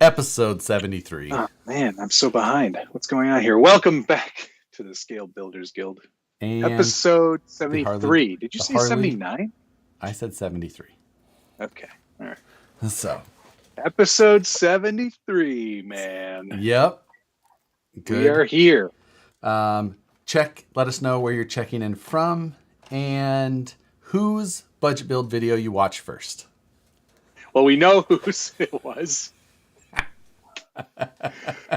Episode 73. Oh, man, I'm so behind. What's going on here? Welcome back to the Scale Builders Guild. And Episode 73. Did you say 79? I said 73. Okay. All right. So. Episode 73, man. Yep. Good. We are here. Let us know where you're checking in from and whose budget build video you watch first. Well, we know whose it was.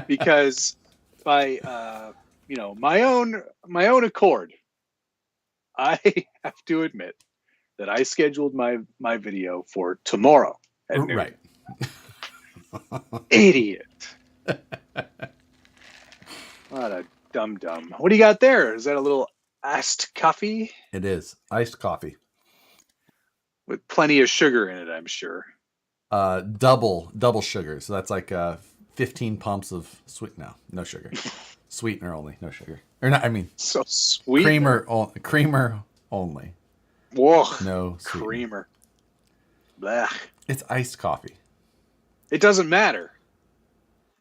Because by my own accord, I have to admit that I scheduled my video for tomorrow at noon. Right. Idiot. What a dum-dum. What do you got there? Is that a little iced coffee? It is. Iced coffee. With plenty of sugar in it, I'm sure. Double sugar. So that's like 15 pumps of no sugar. Sweetener only, no sugar. Or not, I mean, so sweet. Creamer only. Whoa. No sweetener. Creamer. Blech. It's iced coffee. It doesn't matter.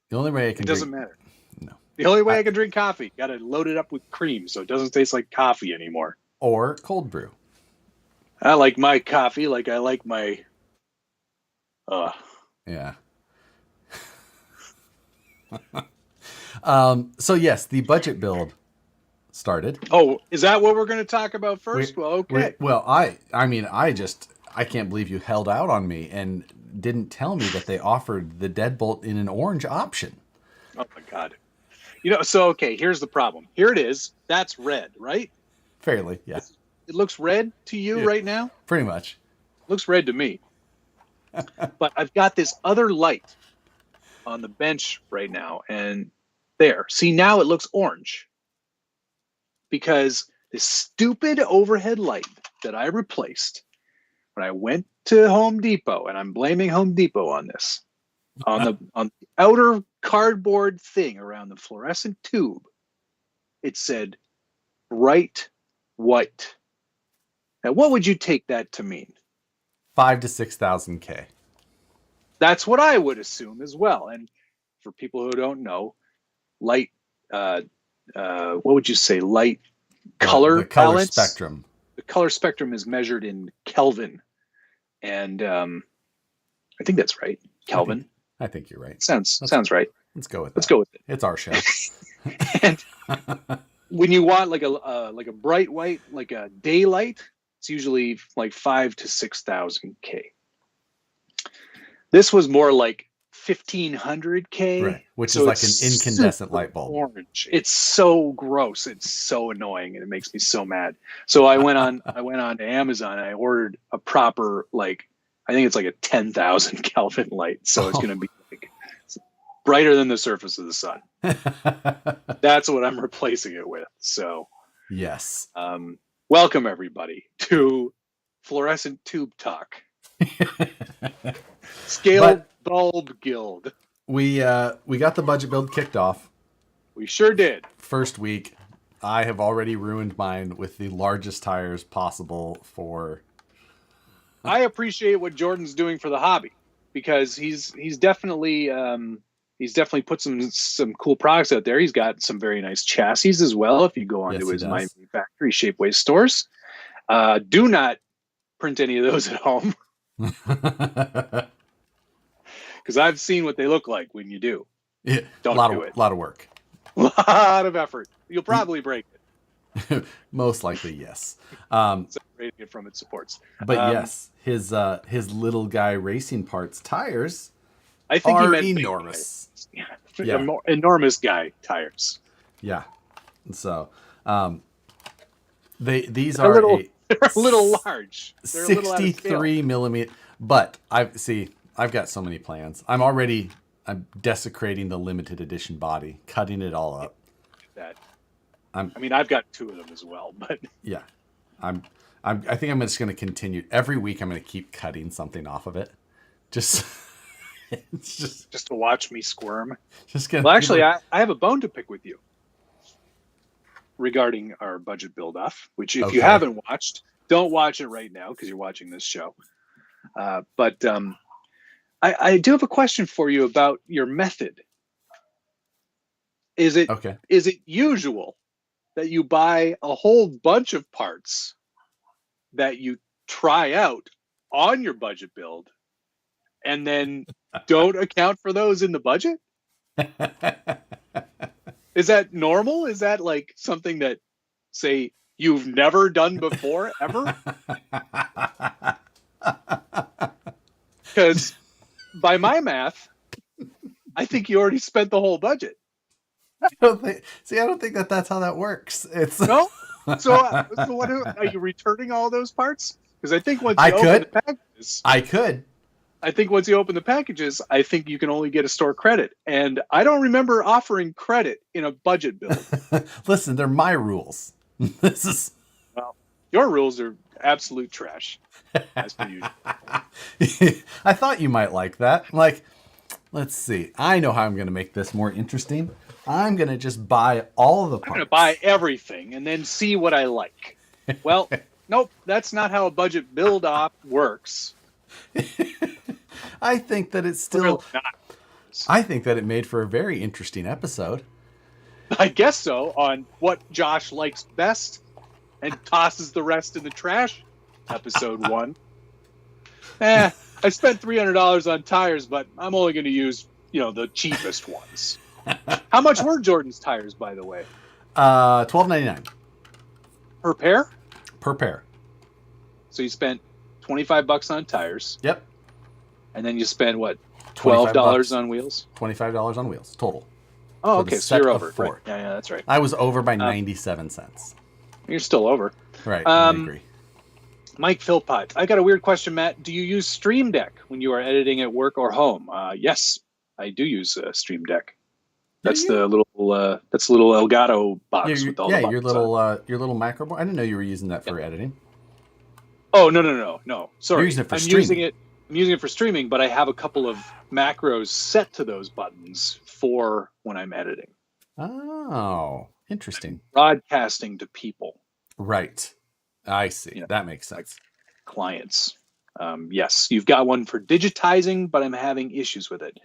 The only way I can It doesn't matter. No. The only way I can drink coffee, got to load it up with cream so it doesn't taste like coffee anymore. Or cold brew. I like my coffee like I like my Yeah. So yes, the budget build started. Oh, is that what we're going to talk about first? Okay. I can't believe you held out on me and didn't tell me that they offered the deadbolt in an orange option. Oh my God. Okay, here's the problem. Here it is. That's red, right? Fairly, yeah. It looks red to you right now? Pretty much. Looks red to me. But I've got this other light on the bench right now, and there. See, now it looks orange. Because this stupid overhead light that I replaced when I went to Home Depot, and I'm blaming Home Depot on this, on the outer cardboard thing around the fluorescent tube, it said bright white. Now, what would you take that to mean? 5,000 to 6,000 K. That's what I would assume as well. And for people who don't know, light, what would you say? Light color the color balance? spectrum. The color spectrum is measured in Kelvin. And I think that's right. Kelvin. I think you're right. Sounds right. Let's go with that. Let's go with it. It's our show. And when you want like a bright white, like a daylight, it's usually like 5,000 to 6,000 K. This was more like 1,500 K, right? Which is like an incandescent light bulb. Orange. It's so gross. It's so annoying, and it makes me so mad. So I went on to Amazon and I ordered a proper, like, I think it's like a 10,000 Kelvin light. So it's going to be like brighter than the surface of the sun. That's what I'm replacing it with. So yes. Welcome everybody to Fluorescent Tube Talk. Scale Bulb Guild. We got the budget build kicked off. We sure did. First week, I have already ruined mine with the largest tires possible for. I appreciate what Jordan's doing for the hobby because he's definitely put some cool products out there. He's got some very nice chassis as well. If you go onto his My Factory Shapeways stores, do not print any of those at home. Because I've seen what they look like when you do. Yeah, don't do it. A lot of work. A lot of effort. You'll probably break it. Most likely, yes. Separating it from its supports. But yes, his little guy racing parts tires I think are he meant enormous. Yeah. Enormous guy tires. Yeah. So these they're are a little large. They're 63 millimeter. But I've got so many plans. I'm desecrating the limited edition body, cutting it all up. I've got two of them as well, but yeah, I think I'm just going to continue every week. I'm going to keep cutting something off of it. Just to watch me squirm. Well, actually, I have a bone to pick with you regarding our budget build off, which if you haven't watched, don't watch it right now because you're watching this show. But I do have a question for you about your method. Is it Okay. is it usual that you buy a whole bunch of parts that you try out on your budget build and then don't account for those in the budget? Is that normal? Is that like something that, say, you've never done before ever? Because by my math, I think you already spent the whole budget. I don't think that's how that works. It's No? So what are you returning all those parts? Because I think once you I open could. the packages, I could. I think once you open the packages, I think you can only get a store credit. And I don't remember offering credit in a budget build. Listen, they're my rules. This is Well, your rules are absolute trash, as per usual. I thought you might like that. Like, let's see. I know how I'm going to make this more interesting. I'm going to just buy all of the parts. I'm going to buy everything and then see what I like. Well, nope, that's not how a budget build op works. I think that it's still. Really not. I think that it made for a very interesting episode. I guess so, on what Josh likes best and tosses the rest in the trash. Episode 1. I spent $300 on tires, but I'm only going to use, the cheapest ones. How much were Jordan's tires, by the way? $12.99 Per pair? per pair. So you spent $25 on tires. Yep. And then you spent what? $25 $12 on wheels? $25 on wheels total. Oh, For okay. the So you're set of over. 4. Right. Yeah, that's right. I was over by 97 cents. You're still over. Right. I agree. Mike Philpott, I got a weird question, Matt. Do you use Stream Deck when you are editing at work or home? Yes, I do use Stream Deck. That's the little Elgato box with all the buttons your little macro board. I didn't know you were using that for editing. Oh no. Sorry, You're using it for streaming. I'm using it for streaming, but I have a couple of macros set to those buttons for when I'm editing. Oh, interesting. Broadcasting to people. Right. I see. That makes sense. Clients. Yes, you've got one for digitizing, but I'm having issues with it.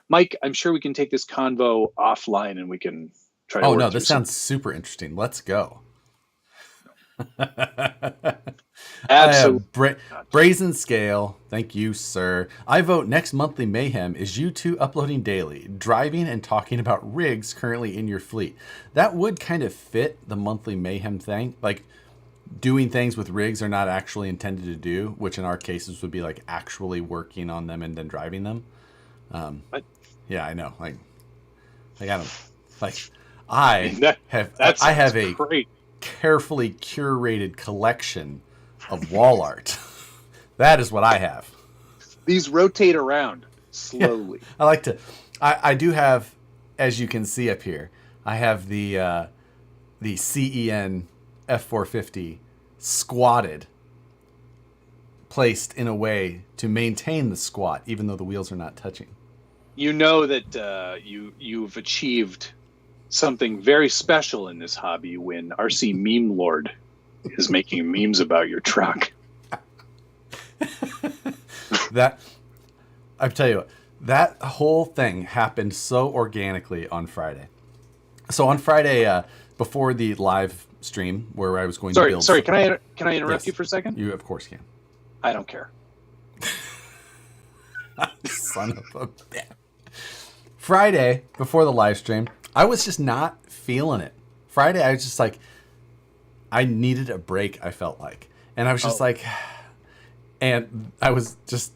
Mike, I'm sure we can take this convo offline and we can try to. Oh no, this sounds super interesting. Let's go. Absolutely. Brazen Scale. Thank you, sir. I vote next monthly mayhem is you two uploading daily, driving and talking about rigs currently in your fleet. That would kind of fit the monthly mayhem thing. Like doing things with rigs are not actually intended to do, which in our cases would be like actually working on them and then driving them. Yeah, I know. Like I don't like. I have a great. carefully curated collection of wall art. That is what I have. These rotate around slowly. Yeah, I like to. I do have, as you can see up here, I have the CEN F450 squatted, placed in a way to maintain the squat, even though the wheels are not touching. You know that you've achieved something very special in this hobby when RC Meme Lord is making memes about your truck. That I tell you what, that whole thing happened so organically on Friday. So on Friday, before the live stream where I was going to build. Sorry, can I interrupt you for a second? You of course can. I don't care. Son of a bitch. Friday before the live stream, I was just not feeling it. Friday, I was just like, I needed a break, I felt like. And I was just like, and I was just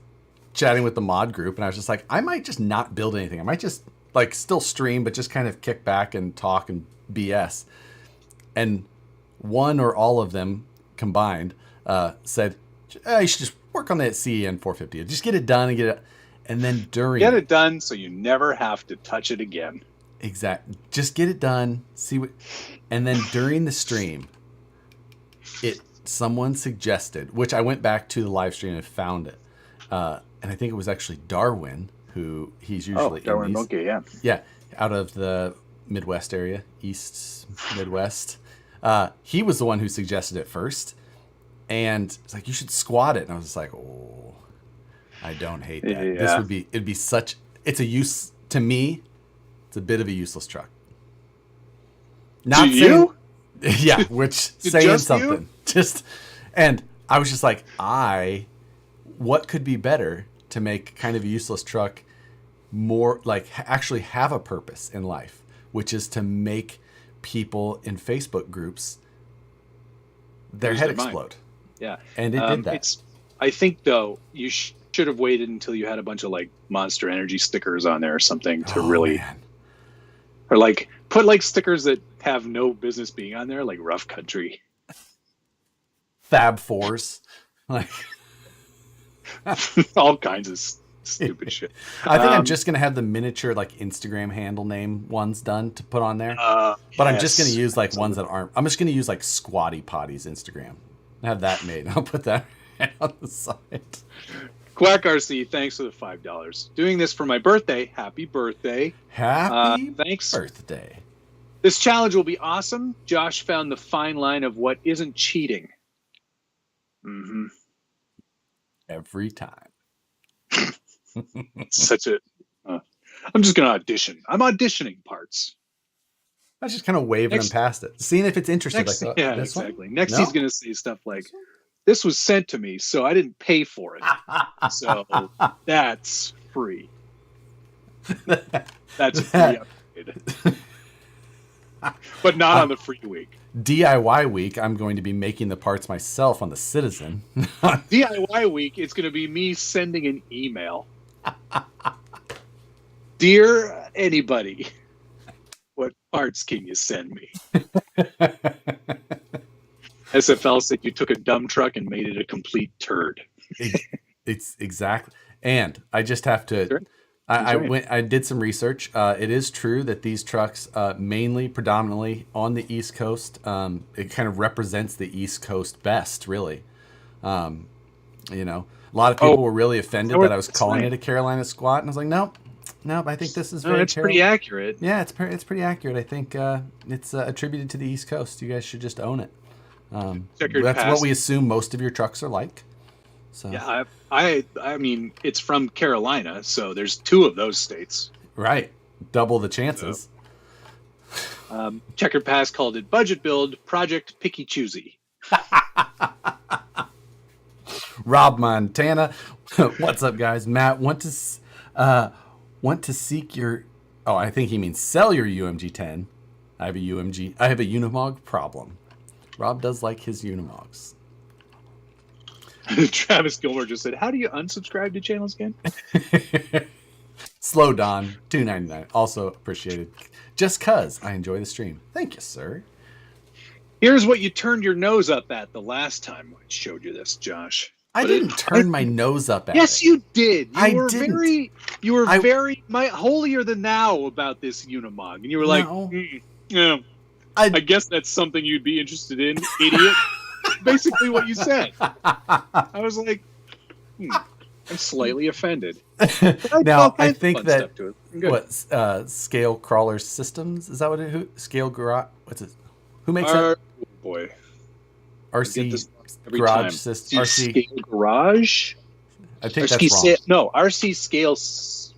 chatting with the mod group, and I was just like, I might just not build anything. I might just like still stream, but just kind of kick back and talk and BS. And one or all of them combined said, you should just work on that CEN 450. Just get it done and get it. And then get it done so you never have to touch it again. Exactly. Just get it done. See what, and then during the stream, someone suggested, which I went back to the live stream and found it, and I think it was actually Darwin, who he's usually Darwin Monkey, yeah, out of the Midwest area, East Midwest. He was the one who suggested it first, and it's like you should squat it, and I was just like, oh. I don't hate that. Yeah. It'd be such, it's a use, to me, it's a bit of a useless truck. Not To you? Yeah, which saying just something. you? Just, and I was just like, what could be better to make kind of a useless truck more, like, actually have a purpose in life, which is to make people in Facebook groups their head explode. Yeah. And it did that. I think, though, you should have waited until you had a bunch of, like, Monster Energy stickers on there or something to really... Man. Or, like, put, like, stickers that have no business being on there, like Rough Country. Fab Fours. Like... All kinds of stupid shit. I think I'm just going to have the miniature, like, Instagram handle name ones done to put on there. But I'm just going to use, like, ones that aren't... I'm just going to use, like, Squatty Potty's Instagram. Have that made. I'll put that on the side. Quack RC, thanks for the $5. Doing this for my birthday. Happy birthday. Happy thanks. birthday. This challenge will be awesome. Josh found the fine line of what isn't cheating. Mm-hmm. Every time. Such a... I'm just going to audition. I'm auditioning parts. I was just kind of waving them past it. Seeing if it's interesting. Next, like, yeah, this exactly. One? Next, he's going to say stuff like, this was sent to me, so I didn't pay for it. So that's free. That's a free upgrade. But not on the free week. DIY week, I'm going to be making the parts myself on the Citizen. DIY week, it's going to be me sending an email. Dear anybody, what parts can you send me? SFL said you took a dumb truck and made it a complete turd. It's exactly. And I just have to... Sure. I did some research. It is true that these trucks, predominantly on the East Coast, it kind of represents the East Coast best, really. A lot of people were really offended that I was calling it a Carolina squat, and I was like, nope, I think this is very. It's pretty accurate. Yeah, it's pretty accurate. I think it's attributed to the East Coast. You guys should just own it. That's what we assume most of your trucks are like. So. Yeah, I mean, it's from Carolina, so there's 2 of those states. Right. Double the chances. Checkered Pass called it Budget Build, Project Picky Choosy. Rob Montana. What's up, guys? Matt, want to seek your... Oh, I think he means sell your UMG 10. I have a Unimog problem. Rob does like his Unimogs. Travis Gilmore just said, how do you unsubscribe to channels again? Slow Don, $2.99. Also appreciated. Just cuz I enjoy the stream. Thank you, sir. Here's what you turned your nose up at the last time I showed you this, Josh. I didn't turn my nose up at Yes, it. you did. You were I- very holier than thou about this Unimog. And you were like, No. yeah, I guess that's something you'd be interested in, idiot. Basically what you said. I was like, I'm slightly offended. Now, I think that Scale Crawler Systems, is that what it Scale Garage, what's it? Who makes that? Oh boy. RC Garage System. Scale Garage? I think that's wrong. RC Scale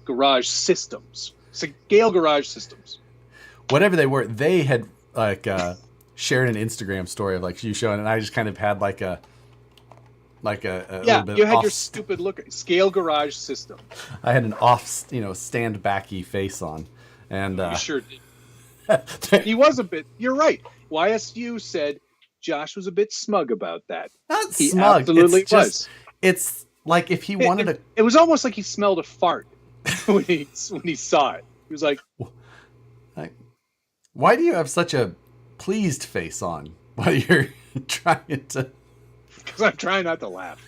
Garage Systems. Scale Garage Systems. Whatever they were, they had like shared an Instagram story of like you showing, and I just kind of had like a little bit you had off, your stupid look. Scale Garage System. I had an off, stand backy face on, and you sure did. He was a bit. You're right. YSU said Josh was a bit smug about that. Not he smug. Absolutely was. It's like if he wanted to. It was almost like he smelled a fart when he saw it. He was like, "Why do you have such a pleased face on while you're trying to?" Because I'm trying not to laugh.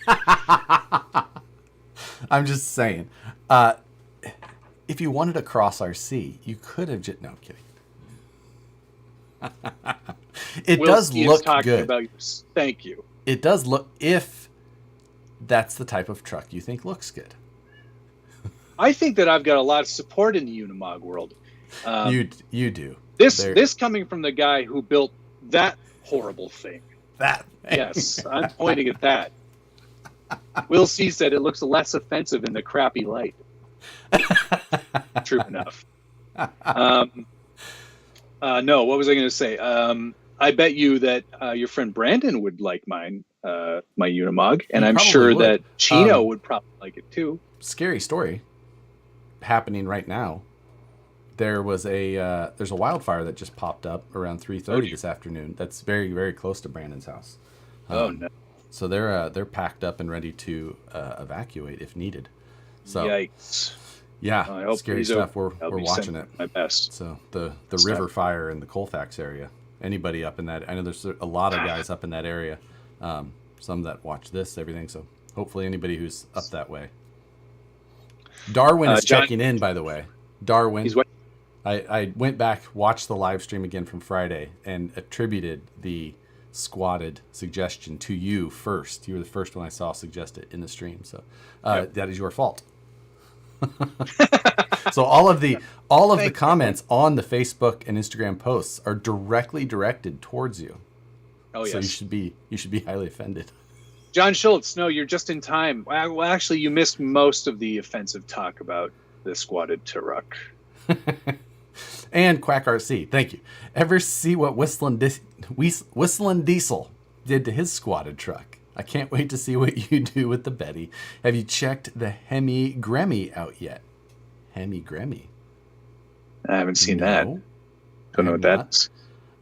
I'm just saying. If you wanted a cross RC, you could have just... No, I'm kidding. It does look good. Thank you. It does look... If that's the type of truck you think looks good. I think that I've got a lot of support in the Unimog world. You do. This coming from the guy who built that horrible thing. That. Yes, I'm pointing at that. Will C said it looks less offensive in the crappy light. True enough. No, what was I going to say? I bet you that your friend Brandon would like mine, my Unimog, and I'm sure that Chino would probably like it too. Scary story happening right now. There's a wildfire that just popped up around 3:30 this afternoon. That's very, very close to Brandon's house. Oh no! So they're packed up and ready to evacuate if needed. So yikes! Yeah, scary stuff. We're watching it. My best. So the river fire in the Colfax area. Anybody up in that? I know there's a lot of guys up in that area. Some that watch this, everything. So hopefully anybody who's up that way. Darwin is checking in, by the way. Darwin. He's what? I went back, watched the live stream again from Friday, and attributed the squatted suggestion to you first. You were the first one I saw suggest it in the stream. So that is your fault. So all of the comments on the Facebook and Instagram posts are directly directed towards you. Oh, yes. So you should be highly offended. John Schultz, no, you're just in time. Well, actually, you missed most of the offensive talk about the squatted truck. And Quack RC, thank you. Ever see what Whistling Diesel did to his squatted truck? I can't wait to see what you do with the Betty. Have you checked the Hemi Gremmy out yet? Hemi Gremmy. I haven't seen that. Don't know what that is.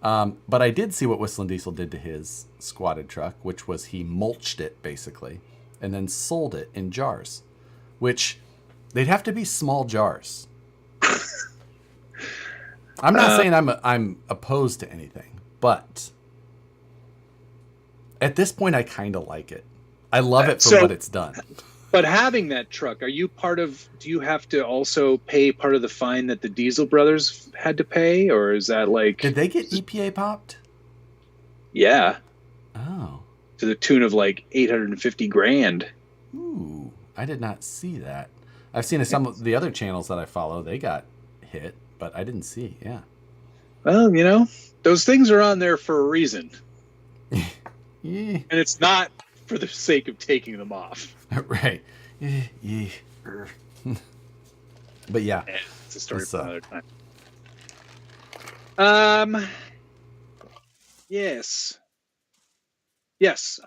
But I did see what Whistling Diesel did to his squatted truck, which was he mulched it basically, and then sold it in jars, which they'd have to be small jars. I'm not saying I'm opposed to anything, but at this point, I kind of like it. I love it for what it's done. But having that truck, are you do you have to also pay part of the fine that the Diesel brothers had to pay? Or is that like... Did they get EPA popped? Yeah. Oh. To the tune of like $850,000. Ooh, I did not see that. I've seen some of the other channels that I follow, they got hit, but I didn't see, yeah. Well, those things are on there for a reason. Yeah. And it's not for the sake of taking them off. Right. Yeah. But yeah. It's a story for another time. Yes. Yes,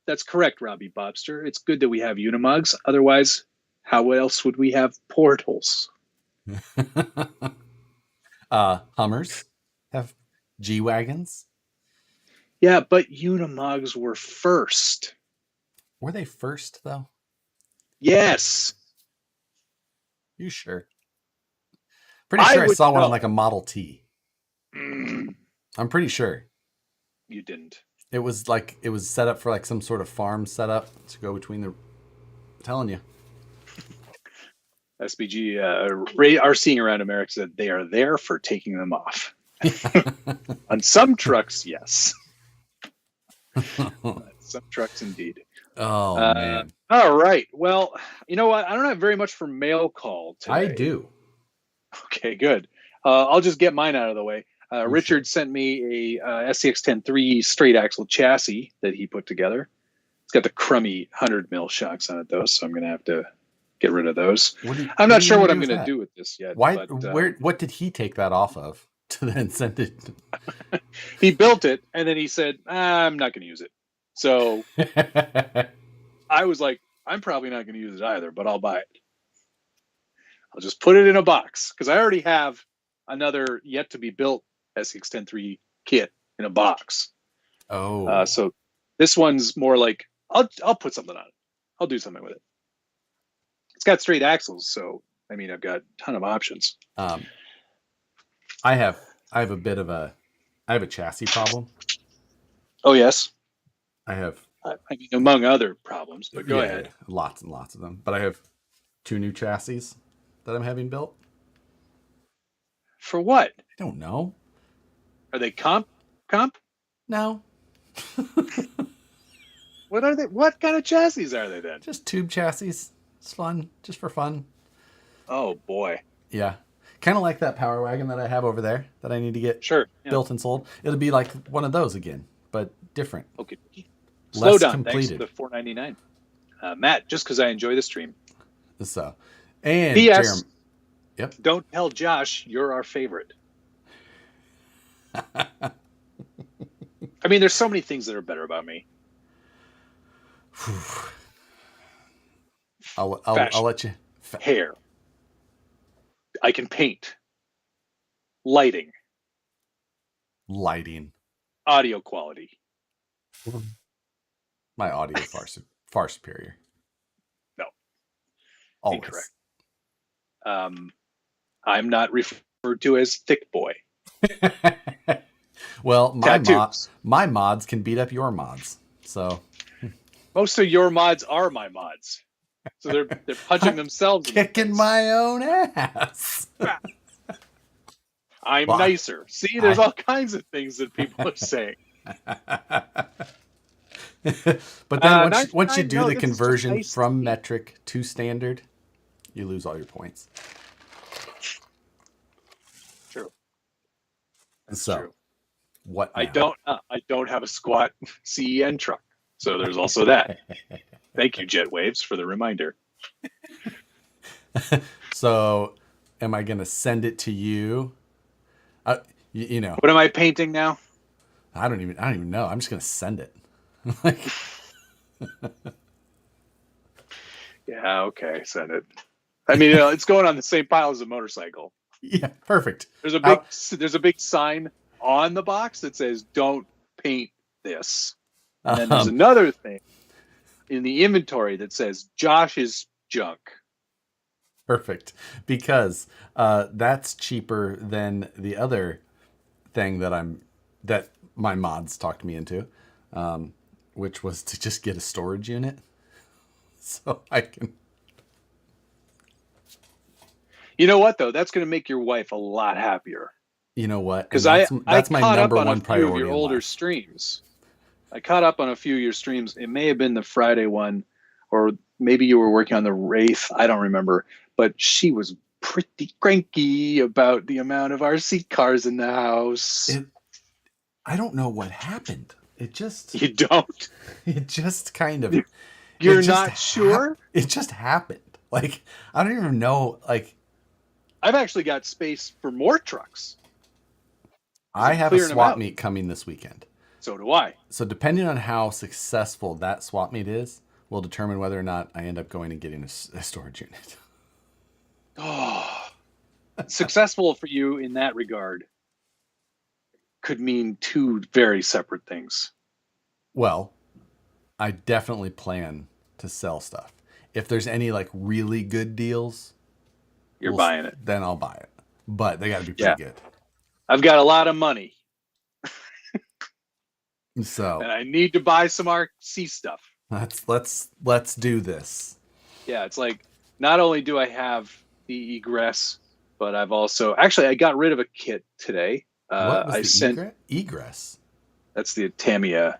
that's correct, Robbie Bobster. It's good that we have Unimogs. Otherwise, how else would we have portals? Hummers have G-Wagons. Yeah, but Unimogs were first. Were they first, though? Yes. You sure? Pretty sure I saw one on like a Model T. I'm pretty sure. You didn't. It was set up for like some sort of farm setup to go between the... I'm telling you. SBG are seeing around America that they are there for taking them off. On some trucks, yes. Some trucks, indeed. Oh, man. All right. Well, you know what? I don't have very much for mail call today. I do. Okay, good. I'll just get mine out of the way. Richard sent me a SCX10 straight axle chassis that he put together. It's got the crummy 100 mil shocks on it, though, so I'm going to have to get rid of those. I'm not sure what I'm going to do with this yet. Why? What did he take that off of to then send it? He built it, and then he said, I'm not going to use it. So I was like, I'm probably not going to use it either, but I'll buy it. I'll just put it in a box, because I already have another yet-to-be-built SCX10 kit in a box. Oh. So this one's more like, I'll put something on it. I'll do something with it. It's got straight axles, so I mean, I've got a ton of options. I have a chassis problem. Oh yes, I mean, among other problems, but go ahead. Lots and lots of them. But I have 2 new chassis that I'm having built. For what? I don't know. Are they comp? No. What are they? What kind of chassis are they then? Just tube chassis. It's fun, just for fun. Oh boy. Yeah. Kind of like that Power Wagon that I have over there that I need to get built and sold. It'll be like one of those again, but different. Okay. Slow down. completed. Thanks to the $4.99. Matt, just because I enjoy the stream. So, and P.S. Jeremy. Yep. Don't tell Josh you're our favorite. I mean, there's so many things that are better about me. I'll let you. Hair. I can paint. Lighting. Audio quality. My audio far superior. No. Always. Incorrect. I'm not referred to as thick boy. Well, my mods can beat up your mods. So most of your mods are my mods. So they're punching themselves. Kicking my own ass. I'm nicer. See, there's all kinds of things that people are saying. But then once you do the conversion from metric to standard, you lose all your points. True. That's so, true. What? Now? I don't have a squat CEN truck, so there's also that. Thank you, JetWaves, for the reminder. So, am I going to send it to you? You know. What am I painting now? I don't even know. I'm just going to send it. Yeah, okay, send it. I mean, it's going on the same pile as a motorcycle. Yeah, perfect. There's a big sign on the box that says "Don't paint this," and then there's another thing in the inventory that says "Josh's junk." Perfect, because that's cheaper than the other thing that my mods talked me into, which was to just get a storage unit, so I can. You know what though? That's going to make your wife a lot happier. You know what? Because that's my number one priority. Of your older streams, I caught up on a few of your streams. It may have been the Friday one, or maybe you were working on the Wraith. I don't remember. But she was pretty cranky about the amount of RC cars in the house. I don't know what happened. You don't? It just kind of. You're not sure? It just happened. Like, I don't even know. Like, I've actually got space for more trucks. I have a swap meet coming this weekend. So do I. So depending on how successful that swap meet is, will determine whether or not I end up going and getting a storage unit. Oh, successful for you in that regard could mean two very separate things. Well, I definitely plan to sell stuff. If there's any like really good deals, you're buying it. Then I'll buy it. But they got to be pretty good. I've got a lot of money. So, and I need to buy some RC stuff. Let's do this. Yeah, it's like not only do I have the egress, but I've also I got rid of a kit today. What was egress? That's the Tamiya,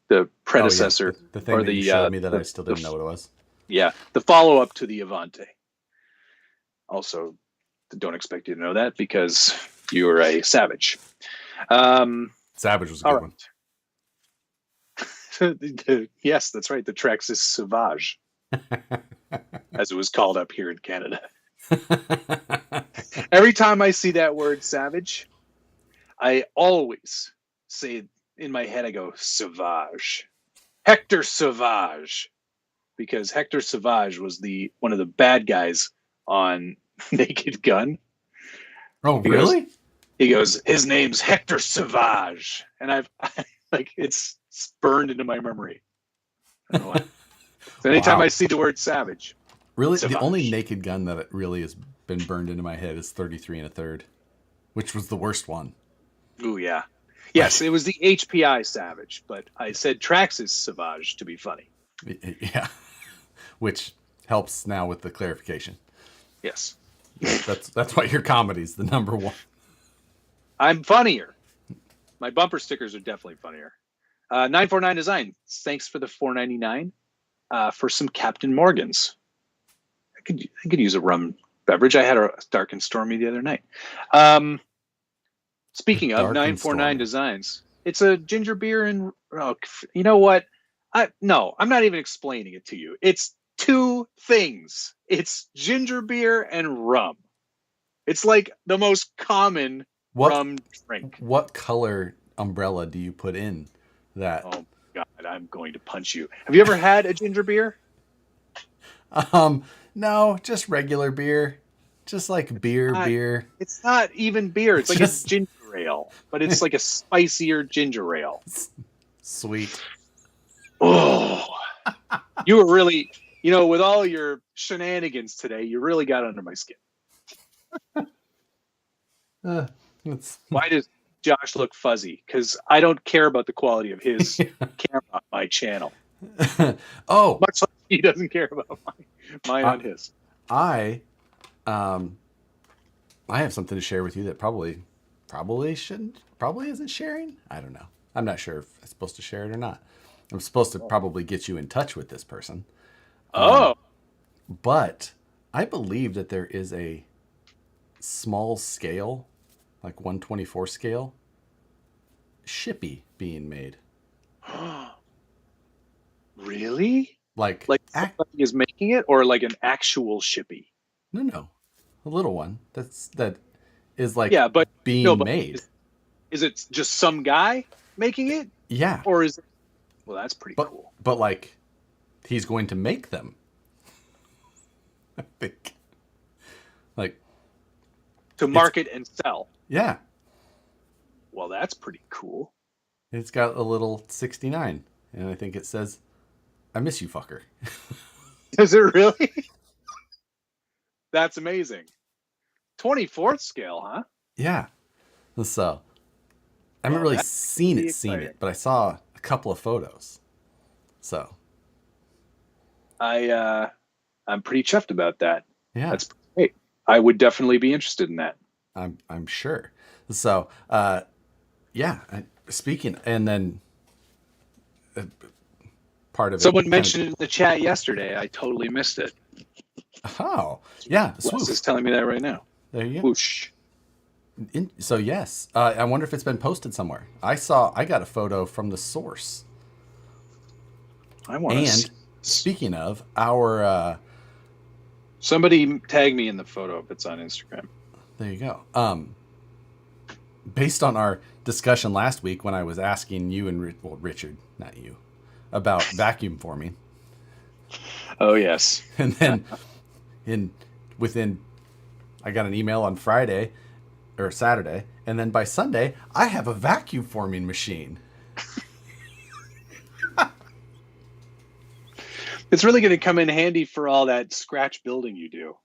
the predecessor. Oh, yeah. The thing that you showed me that I still didn't know what it was. Yeah, the follow-up to the Avante. Also, don't expect you to know that because you're a savage. Savage was a good one. Yes, that's right. The Traxxas Sauvage, as it was called up here in Canada. Every time I see that word savage, I always say in my head, I go, Sauvage. Hector Sauvage. Because Hector Sauvage was one of the bad guys on Naked Gun. Oh, really? He goes, his name's Hector Sauvage. And it's burned into my memory. I don't know why. So anytime I see the word savage. Really? Sauvage. The only Naked Gun that really has been burned into my head is 33 1/3, which was the worst one. Ooh, yeah. Yes, it was the HPI Savage, but I said Traxxas Sauvage to be funny. Yeah. Which helps now with the clarification. Yes. That's why your comedy's the number one. I'm funnier. My bumper stickers are definitely funnier. 949 Design. Thanks for the $4.99 for some Captain Morgans. I could use a rum beverage. I had a dark and stormy the other night. Speaking of 949 Designs, it's a ginger beer and you know what? No, I'm not even explaining it to you. It's two things. It's ginger beer and rum. It's like the most common rum drink. What color umbrella do you put in that? Oh God, I'm going to punch you. Have you ever had a ginger beer? No, just regular beer. Just like beer. It's not even beer. It's like a ginger ale, but it's like a spicier ginger ale. Sweet. Oh, you were really, with all your shenanigans today, you really got under my skin. Why does Josh look fuzzy? Because I don't care about the quality of his camera on my channel. Oh, much like he doesn't care about mine on his. I have something to share with you that probably isn't sharing. I don't know. I'm not sure if I'm supposed to share it or not. I'm supposed to probably get you in touch with this person. But I believe that there is a small scale, like 1/24 scale, shippy being made. Really? Like somebody is making it, or like an actual shippy? No, a little one. That is like but being made. Is it just some guy making it? Yeah. Or is it? Well, that's pretty cool. But like, he's going to make them. I think. Like. To market and sell. Yeah. Well, that's pretty cool. It's got a little 69, and I think it says, "I miss you, fucker." Does it really? That's amazing. 24th scale, huh? Yeah. So, I haven't really seen it, but I saw a couple of photos. So, I'm pretty chuffed about that. Yeah. That's great. I would definitely be interested in that. I'm sure. So, yeah. Speaking, and then part of someone mentioned it in the chat yesterday. I totally missed it. Oh, yeah. Wes is telling me that right now. There you go. Whoosh. So yes, I wonder if it's been posted somewhere. I got a photo from the source. I want to. And speaking of our, somebody tag me in the photo if it's on Instagram. There you go. Based on our discussion last week when I was asking you and Richard, not you, about vacuum forming. Oh yes. And then I got an email on Friday or Saturday, and then by Sunday I have a vacuum forming machine. It's really going to come in handy for all that scratch building you do.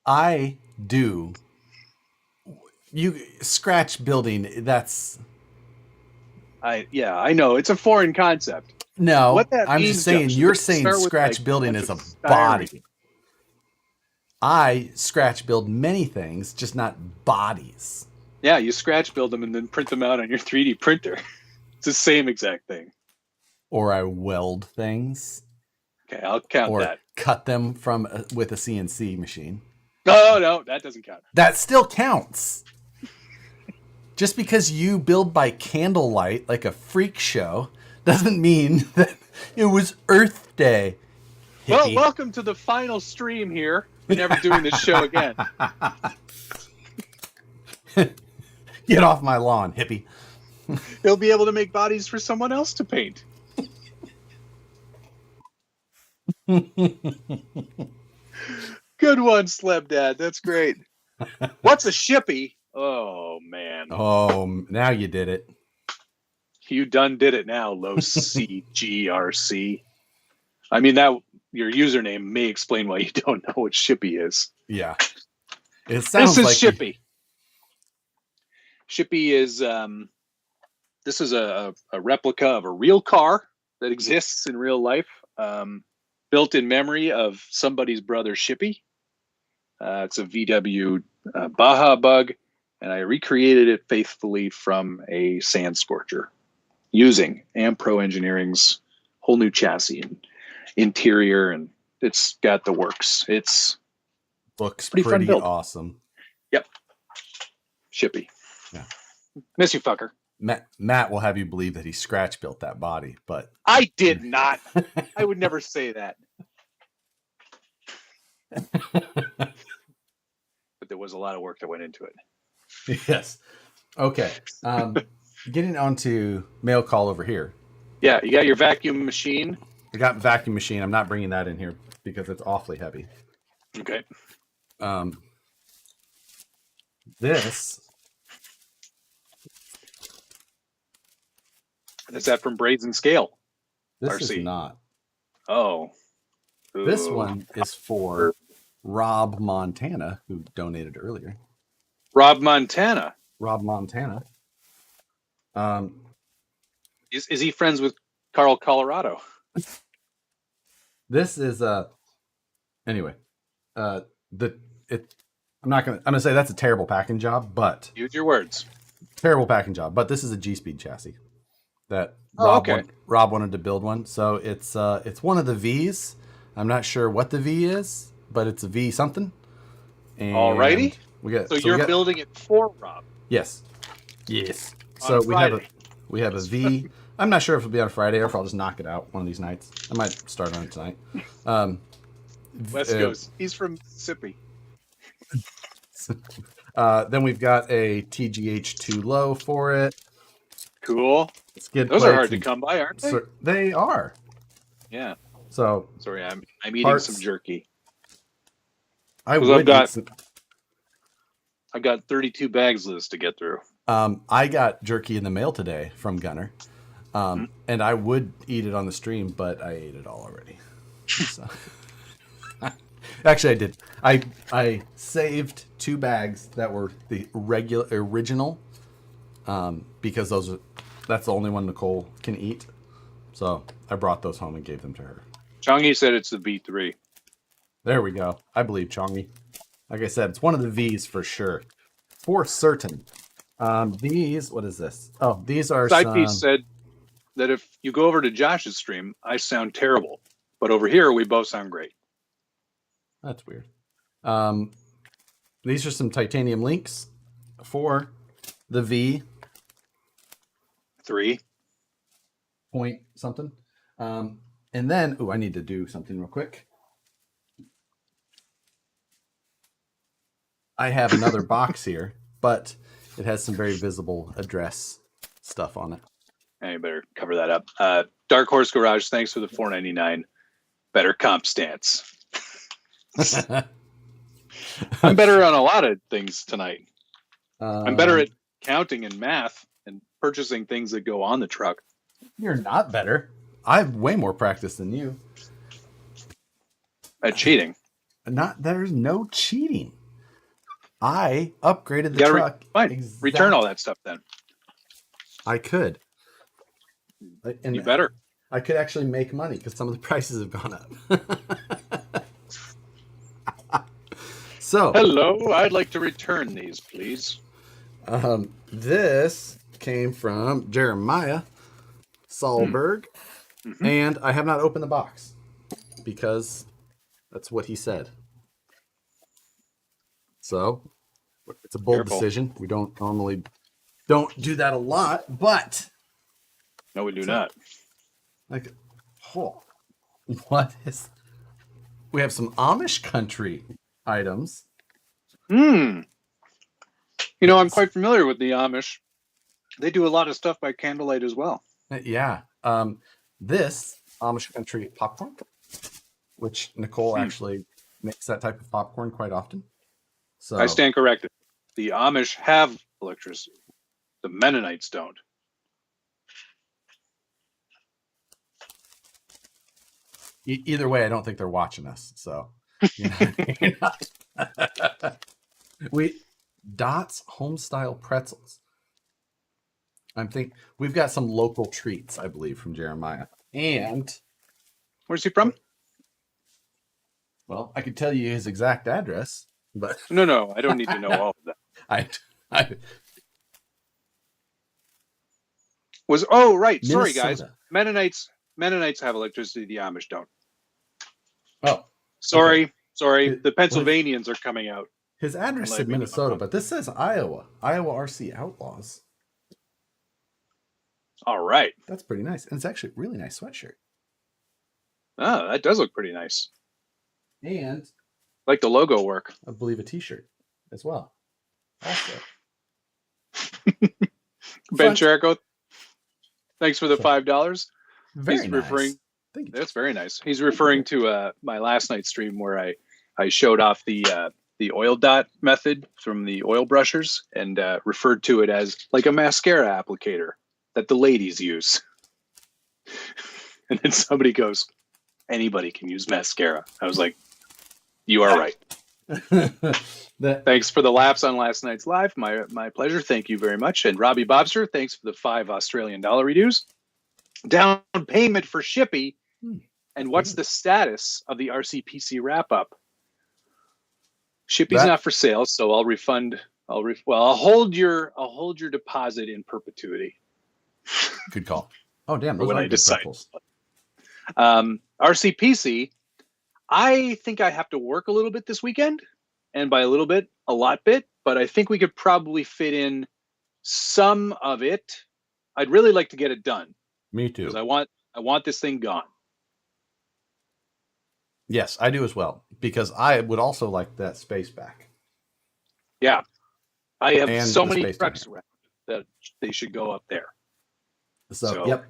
I do. You scratch building, that's... I know. It's a foreign concept. No, what that I'm means, just saying, Josh, you're saying scratch building is a body. I scratch build many things, just not bodies. Yeah, you scratch build them and then print them out on your 3D printer. It's the same exact thing. Or I weld things. Okay, I'll count that. Or cut them with a CNC machine. No, that doesn't count. That still counts. Just because you build by candlelight like a freak show doesn't mean that it was Earth Day. Hippie. Well, welcome to the final stream here. We're never doing this show again. Get off my lawn, hippie. He'll be able to make bodies for someone else to paint. Good one, Sleb Dad. That's great. What's a shippy? Oh, man. Oh, now you did it. You done did it now, Los CGRC. I mean, that your username may explain why you don't know what shippy is. Yeah. It sounds this is like shippy. Shippy is this is a replica of a real car that exists in real life, built in memory of somebody's brother Shippy. It's a VW Baja Bug, and I recreated it faithfully from a sand scorcher using Ampro Engineering's whole new chassis and interior, and it's got the works. Looks pretty fun build. Awesome. Yep. Shippy. Yeah. Miss you, fucker. Matt will have you believe that he scratch built that body, but I did not. I would never say that. But there was a lot of work that went into it. Yes. Okay. Getting on to mail call over here. Yeah, you got your vacuum machine. I got vacuum machine. I'm not bringing that in here because it's awfully heavy. Okay. This is that from Braids and Scale? This RC. is not. Oh. Ooh. This one is for Rob Montana, who donated earlier. Rob Montana. Rob Montana. Is he friends with Carl Colorado? This is anyway. I'm gonna say that's a terrible packing job, but use your words. Terrible packing job, but this is a G-Speed chassis that Rob wanted to build one. So it's one of the V's. I'm not sure what the V is, but it's a V something. And alrighty. So you're building it for Rob. Yes. Yes. So we have a V. I'm not sure if it'll be on Friday or if I'll just knock it out one of these nights. I might start on it tonight. West Coast. He's from Mississippi. Then we've got a TGH2 low for it. Cool. Those are hard to come by, aren't they? They are. Yeah. So sorry, I'm eating some jerky. I've got 32 bags list to get through. I got jerky in the mail today from Gunner. And I would eat it on the stream, but I ate it all already. So. Actually, I did. I saved 2 bags that were the original, because that's the only one Nicole can eat. So I brought those home and gave them to her. Chongi said it's the V3. There we go. I believe Chongi. Like I said, it's one of the V's for sure. For certain. These, what is this? Oh, these are Sidepiece said that if you go over to Josh's stream, I sound terrible. But over here, we both sound great. That's weird. These are some titanium links for the V. 3 point something. And then, I need to do something real quick. I have another box here, but it has some very visible address stuff on it. Hey, you better cover that up. Dark Horse Garage, thanks for the $4.99. Better comp stance. I'm better on a lot of things tonight. I'm better at counting and math and purchasing things that go on the truck. You're not better. I have way more practice than you. At cheating. There's no cheating. I upgraded the truck. Return all that stuff then. I could. And you better. I could actually make money because some of the prices have gone up. So, hello, I'd like to return these, please. This came from Jeremiah Sahlberg, and I have not opened the box because that's what he said. So, it's a bold decision. We don't normally do that a lot, but no, we do not. Like, what is? We have some Amish country items. You know, I'm quite familiar with the Amish. They do a lot of stuff by candlelight as well. Yeah. This Amish country popcorn, which Nicole actually makes that type of popcorn quite often. So I stand corrected. The Amish have electricity. The Mennonites don't. Either way, I don't think they're watching us. So, Dot's Homestyle Pretzels. I'm thinking we've got some local treats, I believe, from Jeremiah. And where's he from? Well, I could tell you his exact address, but no, I don't need to know all of that. Right. Minnesota. Sorry, guys. Mennonites have electricity. The Amish don't. Oh, sorry. The Pennsylvanians are coming out. His address said Minnesota, but this says Iowa. Iowa RC Outlaws. All right. That's pretty nice. And it's actually a really nice sweatshirt. Oh, that does look pretty nice. And Like the logo work. I believe a t-shirt as well. Also. Ben Cherico, thanks for the So, $5. Very He's nice. referring. Thank you. That's very nice. He's referring to my last night's stream where I showed off the oil dot method from the oil brushers and referred to it as like a mascara applicator that the ladies use. And then somebody goes, anybody can use mascara. I was like, you are right. Thanks for the laughs on last night's live. My pleasure. Thank you very much. And Robbie Bobster, thanks for the $5 Australian reduce. Down payment for Shippy. And what's the status of the RCPC wrap up? Shippy's not for sale, so I'll refund. I'll hold your deposit in perpetuity. Good call. Oh damn, those when are I good decide. pretzels. RCPC, I think I have to work a little bit this weekend, and by a little bit, a lot bit, but I think we could probably fit in some of it. I'd really like to get it done. Me too. Because I want this thing gone. Yes, I do as well. Because I would also like that space back. Yeah. I have And so the many space trucks down around that they should go up there. So yep.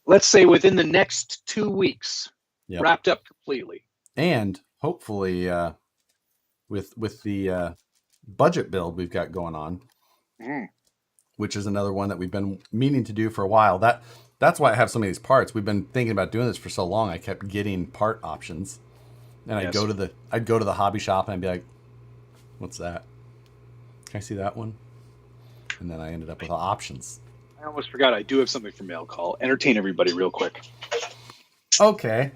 Let's say within the next 2 weeks, yep. Wrapped up completely. And hopefully with the budget build we've got going on, which is another one that we've been meaning to do for a while. That's why I have some of these parts. We've been thinking about doing this for so long. I kept getting part options, and I'd go to the hobby shop and I'd be like, "What's that? Can I see that one?" And then I ended up with options. I almost forgot I do have something for mail call. Entertain everybody real quick. Okay.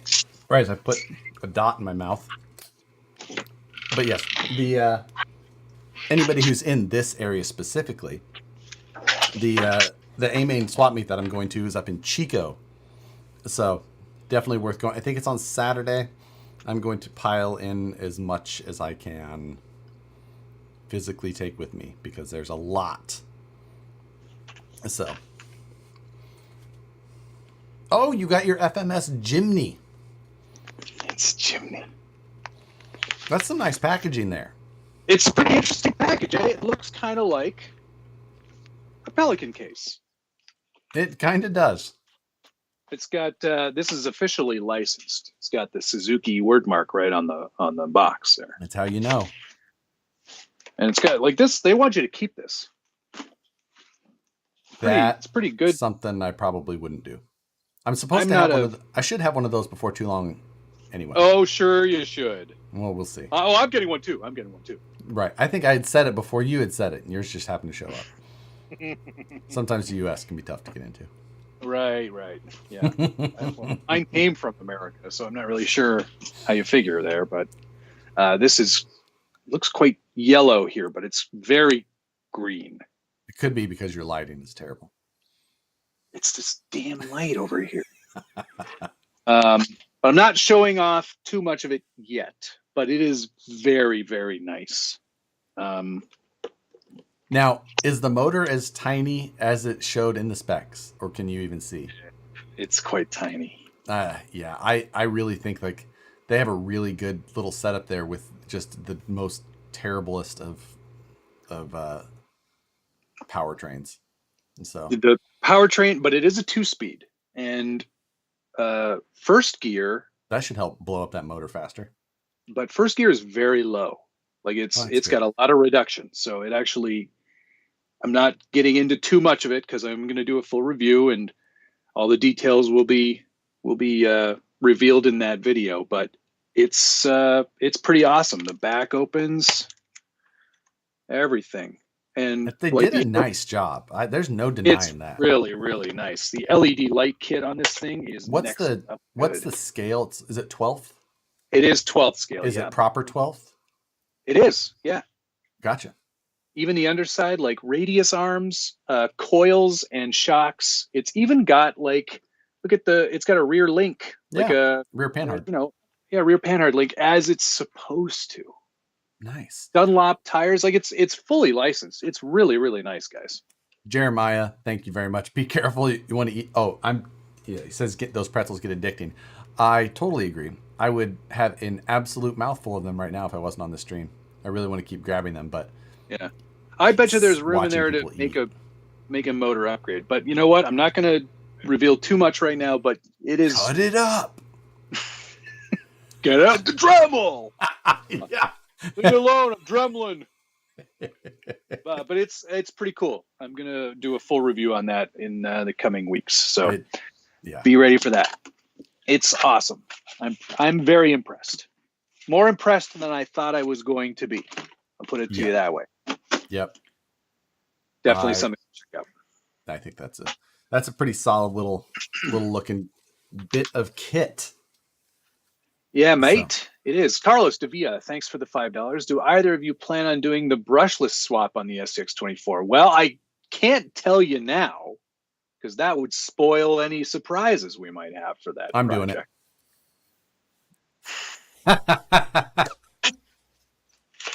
Right, I put a dot in my mouth. But yes, the anybody who's in this area specifically, the A-Main swap meet that I'm going to is up in Chico. So definitely worth going. I think it's on Saturday. I'm going to pile in as much as I can physically take with me because there's a lot. So. Oh, you got your FMS Jimny. It's Jimny. That's some nice packaging there. It's a pretty interesting package. It looks kind of like a Pelican case. It kind of does. It's got this is officially licensed. It's got the Suzuki word mark right on the box there. That's how you know. And it's got like this. They want you to keep this. It's pretty good. Something I probably wouldn't do. I'm supposed to have I should have one of those before too long anyway. Oh, sure you should. Well, we'll see. Oh, I'm getting one too. Right. I think I had said it before you had said it, and yours just happened to show up. Sometimes the U.S. can be tough to get into. Right. Yeah. I came from America, so I'm not really sure how you figure there, but this looks quite yellow here, but it's very green. It could be because your lighting is terrible. It's this damn light over here. But I'm not showing off too much of it yet, but it is very, very nice. Now, is the motor as tiny as it showed in the specs, or can you even see? It's quite tiny. Yeah, I really think like they have a really good little setup there with just the most terriblest of powertrains. And so the powertrain, but it is a 2-speed, and first gear that should help blow up that motor faster. But first gear is very low. Like it's got a lot of reduction. So it actually, I'm not getting into too much of it because I'm going to do a full review and all the details will be revealed in that video. But it's pretty awesome. The back opens, everything. And they did a nice job. There's no denying that. Really, really nice. The LED light kit on this thing is what's the scale? Is it 12th? It is 12th scale. Is it proper 12th? It is. Yeah. Gotcha. Even the underside, like radius arms, coils, and shocks. It's even got like, it's got a rear link, like a rear panhard. Rear panhard link as it's supposed to. Nice. Dunlop tires, like it's fully licensed. It's really, really nice, guys. Jeremiah, thank you very much. Be careful. You want to eat. Oh, yeah, he says get those pretzels get addicting. I totally agree. I would have an absolute mouthful of them right now if I wasn't on the stream. I really want to keep grabbing them, but yeah, I bet you there's room in watching there to people make a motor upgrade. But you know what? I'm not going to reveal too much right now. But it is cut it up. Get out the Dremel. Yeah. Leave it alone. I'm dremeling. But it's pretty cool. I'm gonna do a full review on that in the coming weeks. So be ready for that. It's awesome. I'm very impressed. More impressed than I thought I was going to be. I'll put it to you that way. Yep. Definitely something to check out. I think that's a pretty solid little looking bit of kit. Yeah, mate. So. It is. Carlos Davia, thanks for the $5. Do either of you plan on doing the brushless swap on the SCX24? Well, I can't tell you now because that would spoil any surprises we might have for that project. Doing it.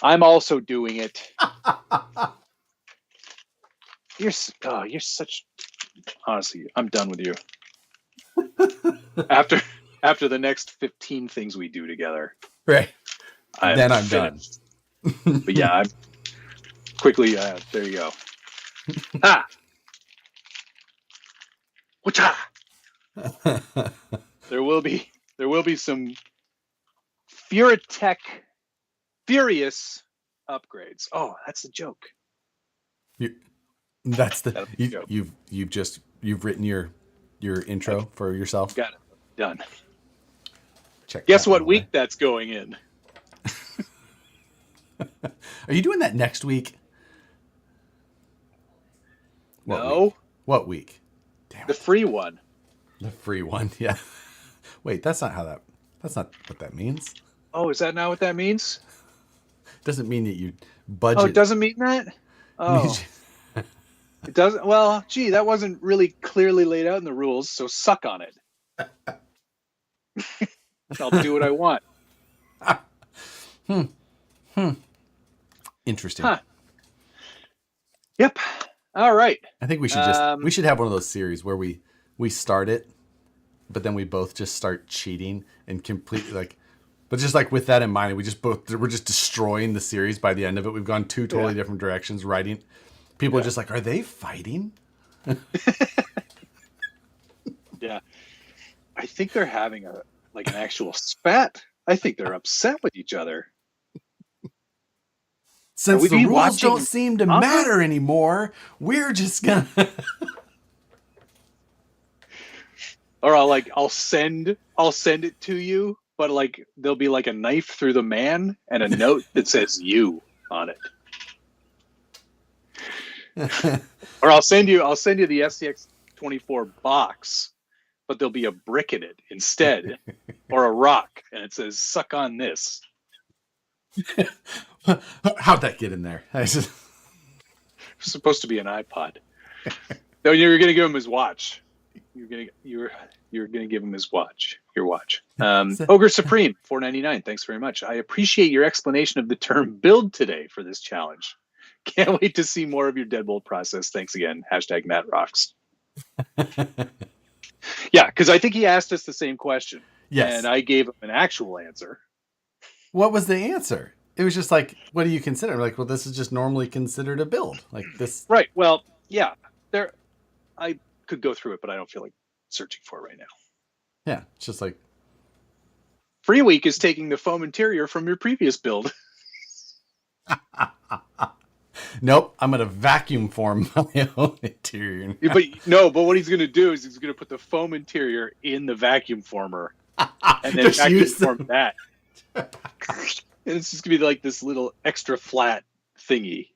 I'm also doing it. You're such. Honestly, I'm done with you. After the next 15 things we do together. Right. Then I'm done. But yeah, I'm quickly, there you go. Ah! Whatcha? There will be some Furatech furious upgrades. Oh, that's the joke. You've written your intro for yourself. Got it. Done. Guess what week that's going in? Are you doing that next week? What week? Damn the free one. The free one, yeah. Wait, that's not what that means. Oh, is that not what that means? Doesn't mean that you budget. Oh, it doesn't mean that? Oh. It doesn't? Well, gee, that wasn't really clearly laid out in the rules, so suck on it. I'll do what I want. Interesting. Huh. Yep. All right. I think we should we should have one of those series where we start it, but then we both just start cheating and completely but just with that in mind, we're just destroying the series by the end of it. We've gone two totally different directions writing. People are just like, are they fighting? Yeah. I think they're having an actual spat. I think they're upset with each other. Since the rules don't seem to matter anymore, we're just gonna. Or I'll send it to you, but there'll be a knife through the man and a note that says "you" on it. Or I'll send you the SCX24 box, but there'll be a brick in it instead, or a rock, and it says "suck on this." How'd that get in there? It's supposed to be an iPod. No, you were gonna give him his watch. You're gonna give him his watch. Your watch. Ogre Supreme, $4.99. Thanks very much. I appreciate your explanation of the term "build" today for this challenge. Can't wait to see more of your deadbolt process. Thanks again. #MattRocks. Yeah, because I think he asked us the same question. Yes. And I gave him an actual answer. What was the answer? It was just what do you consider? Well, this is just normally considered a build. This. Right. Well, yeah. I could go through it, but I don't feel like searching for it right now. Yeah. It's just Free Week is taking the foam interior from your previous build. Nope, I'm gonna vacuum form my own interior. But what he's gonna do is he's gonna put the foam interior in the vacuum former, and then vacuum form that. And it's just gonna be this little extra flat thingy.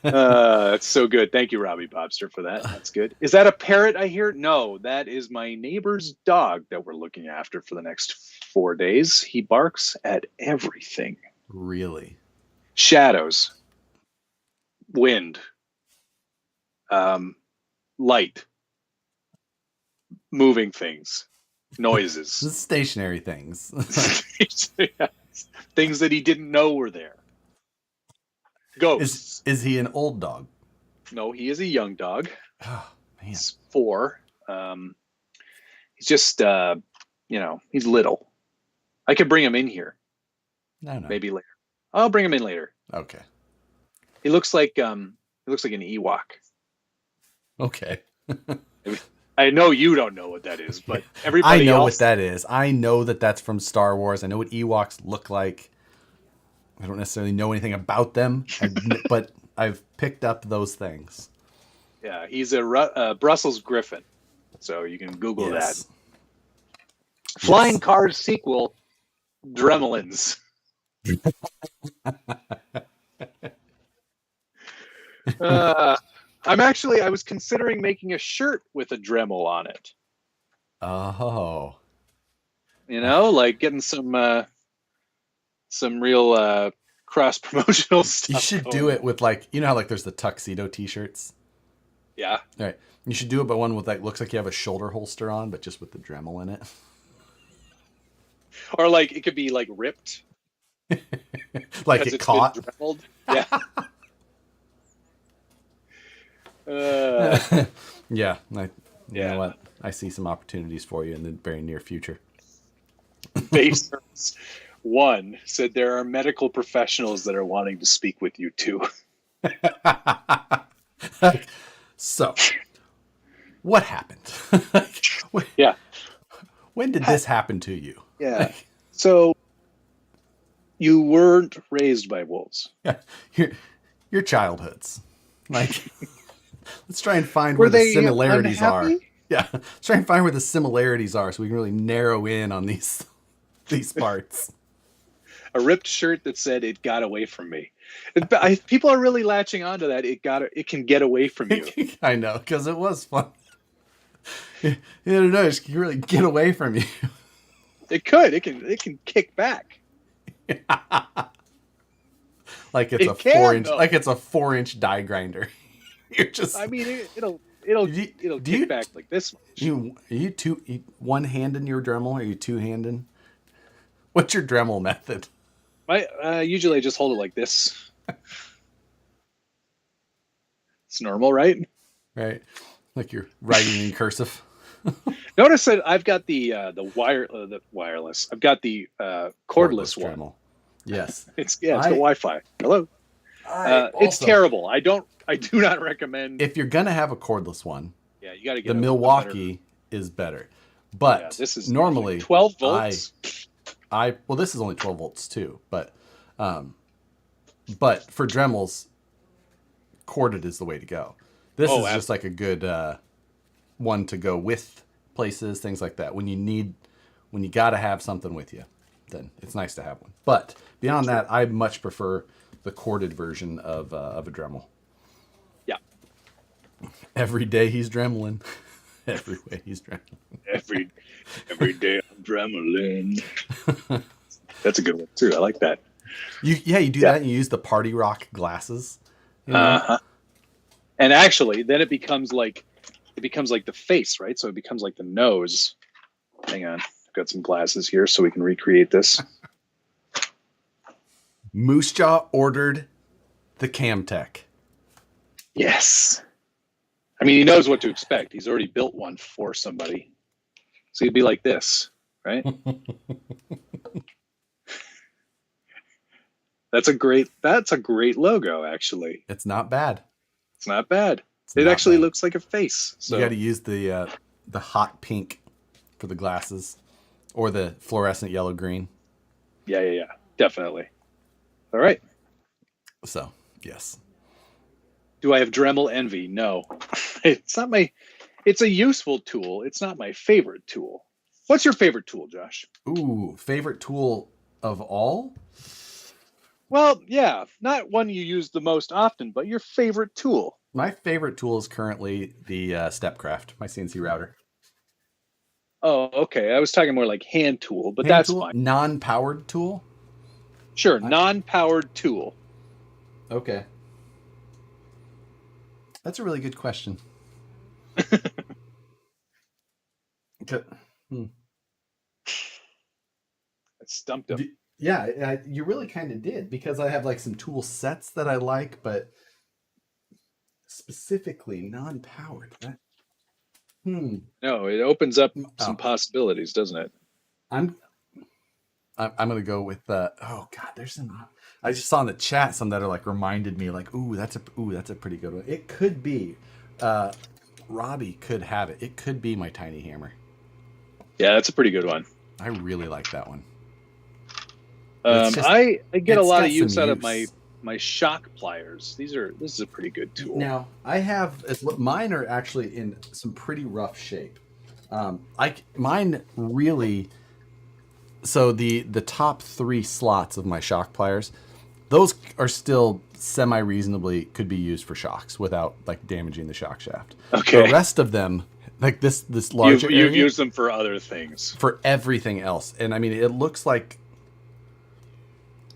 That's so good. Thank you, Robbie Bobster, for that. That's good. Is that a parrot I hear? No, that is my neighbor's dog that we're looking after for the next 4 days. He barks at everything. Really? Shadows, wind, light, moving things, noises. Stationary things. Things that he didn't know were there. Ghosts. Is he an old dog? No, he is a young dog. Oh man, He's 4. He's just he's little. I could bring him in here. no. Maybe later. I'll bring him in later. Okay. He looks like an Ewok. Okay. I know you don't know what that is, but everybody I know else. what that is. I know that that's from Star Wars. I know what Ewoks look like. I don't necessarily know anything about them, but I've picked up those things. Yeah, he's a Brussels Griffin, so you can Google that. Flying Cars sequel, Dremelins. I was considering making a shirt with a Dremel on it. Oh. Like getting some real cross promotional stuff. You should do it with how there's the tuxedo t-shirts. Yeah. All right. You should do it, but one with looks like you have a shoulder holster on, but just with the Dremel in it. Or it could be ripped. Like it caught. Yeah. Yeah. You know what? I see some opportunities for you in the very near future. Basers 1 said there are medical professionals that are wanting to speak with you too. So, what happened? Yeah. When did this happen to you? Yeah. So, you weren't raised by wolves. Yeah. Your childhoods. Let's try and find where the similarities are. Yeah. Let's try and find where the similarities are so we can really narrow in on these parts. A ripped shirt that said "It got away from me." People are really latching onto that. It can get away from you. I know, because it was fun. You don't know, it can really get away from you. It could. It can kick back. Like it's a 4-inch, like it's a 4-inch die grinder. You're just. I mean, it'll kick back like this much. Are you one-handed your Dremel? Or are you two-handed? What's your Dremel method? Usually I just hold it like this. It's normal, right? Right, like you're writing in cursive. Notice that I've got the wireless. I've got the cordless one. Dremel. Yes, it's got Wi-Fi. Hello. It's terrible. I do not recommend. If you're gonna have a cordless one, yeah, you got to get the Milwaukee is better. But this is normally 12 volts. Well, this is only 12 volts too, but for Dremels, corded is the way to go. This is just like a good one to go with places, things like that. When you got to have something with you, then it's nice to have one. But beyond that, I much prefer the corded version of a Dremel. Yeah. Every day he's Dremeling. Every way he's Dremeling. Every day I'm Dremeling. That's a good one too. I like that. You do that and you use the Party Rock glasses. And actually, then it becomes like the face, right? So it becomes like the nose. Hang on, I've got some glasses here so we can recreate this. Moose Jaw ordered the Camtech. Yes. I mean, he knows what to expect. He's already built one for somebody. So he'd be like this, right? That's a great logo, actually. It's not bad. It's not bad. It actually looks like a face. So you got to use the hot pink for the glasses, or the fluorescent yellow green. Yeah, definitely. All right. So yes. Do I have Dremel envy? No. It's not it's a useful tool. It's not my favorite tool. What's your favorite tool, Josh? Ooh, favorite tool of all? Well, yeah, not one you use the most often, but your favorite tool. My favorite tool is currently the Stepcraft, my CNC router. Oh, okay. I was talking more like hand tool, but that's fine. Non-powered tool? Sure, non-powered tool. Okay. That's a really good question. I stumped him. Yeah, you really kind of did, because I have like some tool sets that I like, but specifically non-powered. Hmm. No, it opens up some Oh, possibilities, doesn't it? I'm I'm gonna go with oh god, there's some I just saw in the chat some that are like reminded me like ooh that's a pretty good one. It could be uh Robbie could have it. It could be my tiny hammer. Yeah, that's a pretty good one. I really like that one. Just, I get a lot of use. use out of my shock pliers. This is a pretty good tool. Now I have mine are actually in some pretty rough shape. Mine really. So the top 3 slots of my shock pliers, those are still semi reasonably could be used for shocks without like damaging the shock shaft. Okay. The rest of them, like this larger area, you've used them for other things. For everything else, and I mean it looks like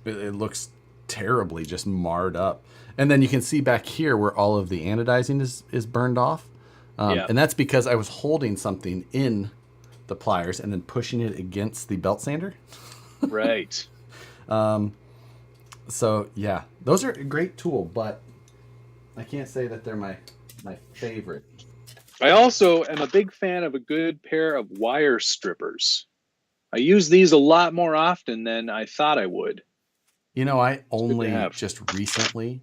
it looks terribly just marred up. And then you can see back here where all of the anodizing is burned off, and that's because I was holding something in the pliers and then pushing it against the belt sander. Right. So yeah, those are a great tool, but I can't say that they're my favorite. I also am a big fan of a good pair of wire strippers. I use these a lot more often than I thought I would. You know, I only just recently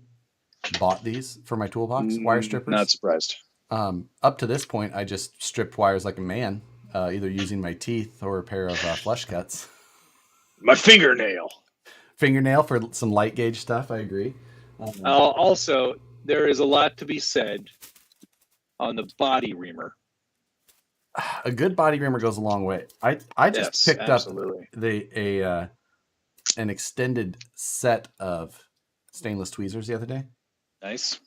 bought these for my toolbox, wire strippers. Not surprised. Up to this point, I just stripped wires like a man, either using my teeth or a pair of flush cuts. My fingernail. Fingernail for some light gauge stuff, I agree. Also, there is a lot to be said on the body reamer. A good body reamer goes a long way. I just picked up an extended set of stainless tweezers the other day. Nice.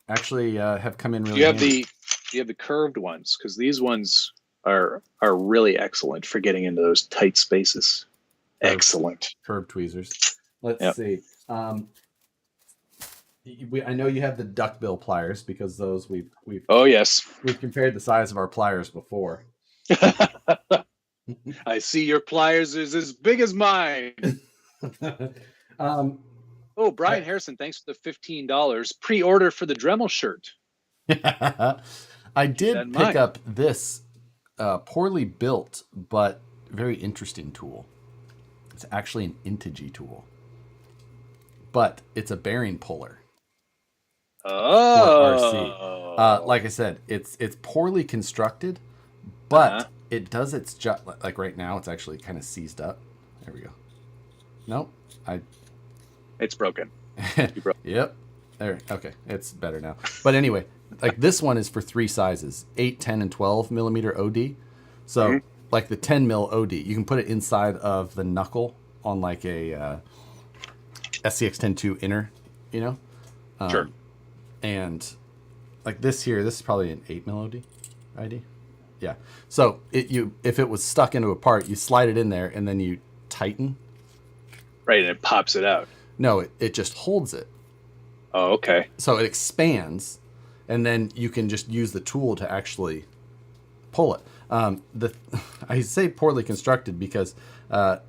Actually, have come in really. You have the curved ones, because these ones are really excellent for getting into those tight spaces. Excellent. Curved tweezers. Let's see. I know you have the duckbill pliers, because those we've oh yes, we've compared the size of our pliers before. I see your pliers is as big as mine. Brian Harrison, thanks for the $15 pre-order for the Dremel shirt. I did pick up this poorly built but very interesting tool. It's actually an Intigi tool, but it's a bearing puller. Oh, RC. Like I said, it's poorly constructed, but it does its job. Like right now, it's actually kind of seized up. There we go. Nope, it's broken. Yep. There. Okay, it's better now. But anyway, like this one is for 3 sizes: 8, 10, and 12 millimeter OD. So like the 10 mil OD, you can put it inside of the knuckle on like a SCX24 inner, you know. Sure. And like this here, this is probably an 8 mil OD ID. Yeah. So if it was stuck into a part, you slide it in there and then you tighten. Right, and it pops it out. No, it just holds it. Oh, okay. So it expands, and then you can just use the tool to actually pull it. I say poorly constructed because I've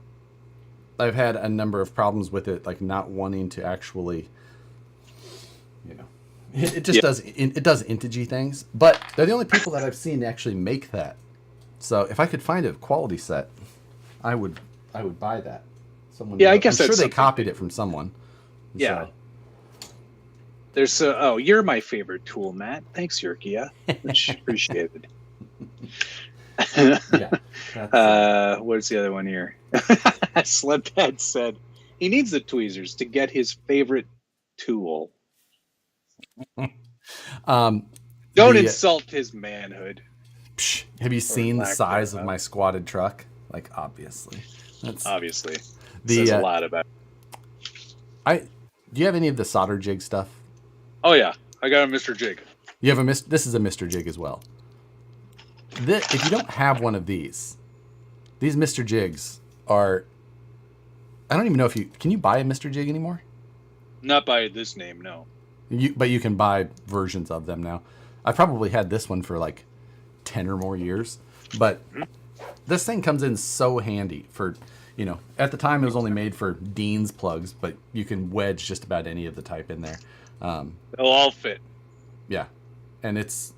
had a number of problems with it, like not wanting to actually, you know, it just does Intigi things. But they're the only people that I've seen actually make that. So if I could find a quality set, I would buy that. Someone, I guess I'm sure they copied it from someone. Yeah. So. There's you're my favorite tool, Matt. Thanks, Yurkia. Much appreciated. What's the other one here? Slebhead said he needs the tweezers to get his favorite tool. Don't insult his manhood. Have you seen the size of my squatted truck? Like, obviously. Obviously. Says a lot about it. Do you have any of the solder jig stuff? Oh yeah, I got a Mr. Jig. You have this is a Mr. Jig as well. If you don't have one of these Mr. Jigs are, I don't even know can you buy a Mr. Jig anymore? Not by this name, no. But you can buy versions of them now. I probably had this one for like 10 or more years, but this thing comes in so handy for, you know, at the time it was only made for Dean's plugs, but you can wedge just about any of the type in there. They'll all fit. Yeah. And it's